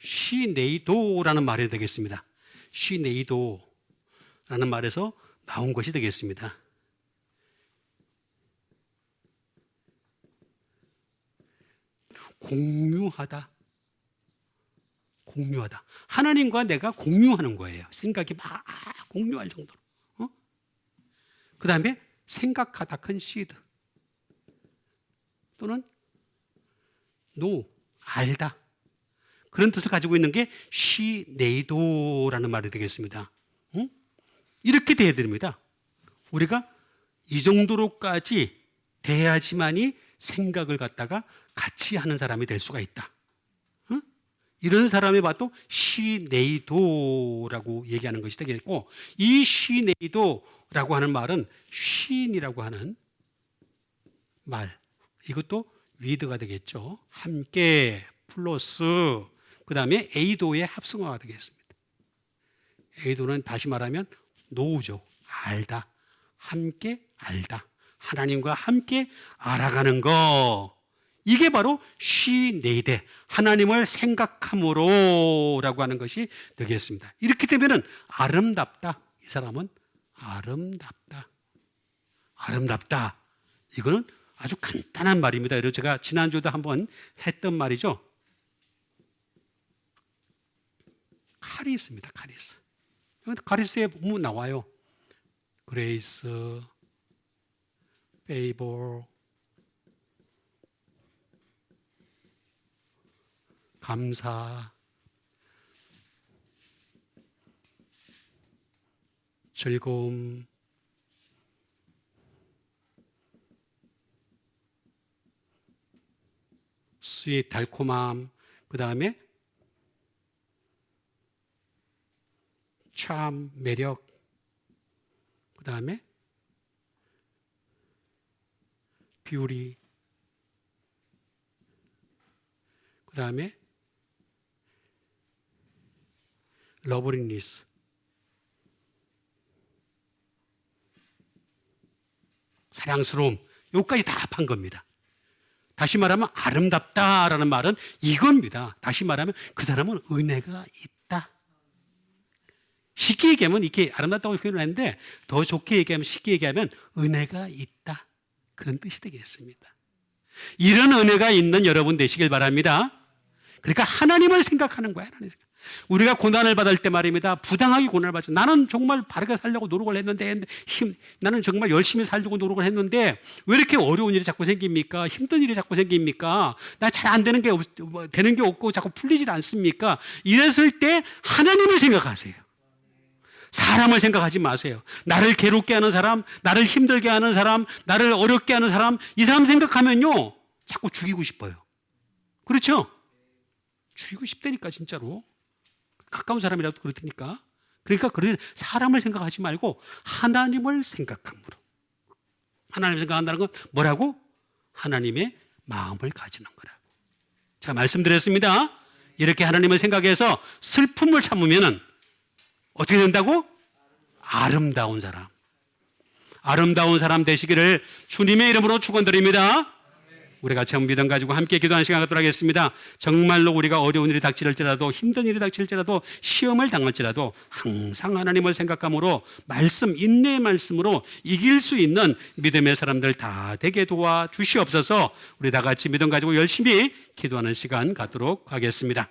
시네이도라는 말이 되겠습니다. 시네이도라는 말에서 나온 것이 되겠습니다. 공유하다. 공유하다. 하나님과 내가 공유하는 거예요. 생각이 막 공유할 정도로. 그 다음에 생각하다, 컨시드. 또는 알다. 그런 뜻을 가지고 있는 게 시네이도라는 말이 되겠습니다. 이렇게 돼야 됩니다. 우리가 이 정도로까지 돼야지만이 생각을 갖다가 같이 하는 사람이 될 수가 있다. 이런 사람이 봐도 시네이도라고 얘기하는 것이 되겠고, 이 시네이도라고 하는 말은 쉰이라고 하는 말, 이것도 위드가 되겠죠. 함께 플러스 그 다음에 에이도의 합성어가 되겠습니다. 에이도는 다시 말하면 노우죠. 알다. 함께 알다. 하나님과 함께 알아가는 거. 이게 바로 시네이데, 하나님을 생각함으로 라고 하는 것이 되겠습니다. 이렇게 되면은 아름답다. 이 사람은 아름답다. 아름답다. 이거는 아주 간단한 말입니다. 그래서 제가 지난주에도 한번 했던 말이죠. 카리스입니다. 카리스. 카리스에 보면 나와요. 그레이스, 페이버, 감사, 즐거움, 스윗, 달콤함, 그 다음에 참, 매력, 그 다음에 뷰티, 그 다음에 러브리니스, 사랑스러움, 여기까지 다 합한 겁니다. 다시 말하면 아름답다라는 말은 이겁니다. 다시 말하면 그 사람은 은혜가 있다. 쉽게 얘기하면 이렇게 아름답다고 표현을 했는데 더 좋게 얘기하면, 쉽게 얘기하면 은혜가 있다. 그런 뜻이 되겠습니다. 이런 은혜가 있는 여러분 되시길 바랍니다. 그러니까 하나님을 생각하는 거야. 우리가 고난을 받을 때 말입니다. 부당하게 고난을 받죠. 나는 정말 바르게 살려고 노력을 했는데, 나는 정말 열심히 살려고 노력을 했는데 왜 이렇게 어려운 일이 자꾸 생깁니까? 힘든 일이 자꾸 생깁니까? 나 잘 안 되는 게 없고 자꾸 풀리질 않습니까? 이랬을 때 하나님을 생각하세요. 사람을 생각하지 마세요. 나를 괴롭게 하는 사람, 나를 힘들게 하는 사람, 나를 어렵게 하는 사람, 이 사람 생각하면요 자꾸 죽이고 싶어요. 그렇죠? 죽이고 싶다니까. 진짜로 가까운 사람이라도 그렇다니까. 그러니까 사람을 생각하지 말고 하나님을 생각함으로. 하나님을 생각한다는 건 뭐라고? 하나님의 마음을 가지는 거라고. 제가 말씀드렸습니다. 이렇게 하나님을 생각해서 슬픔을 참으면 어떻게 된다고? 아름다운 사람. 아름다운 사람 되시기를 주님의 이름으로 축원드립니다. 우리 같이 한번 믿음 가지고 함께 기도하는 시간 갖도록 하겠습니다. 정말로 우리가 어려운 일이 닥칠지라도 힘든 일이 닥칠지라도 시험을 당할지라도 항상 하나님을 생각함으로 말씀, 인내의 말씀으로 이길 수 있는 믿음의 사람들 다 되게 도와주시옵소서. 우리 다 같이 믿음 가지고 열심히 기도하는 시간 갖도록 하겠습니다.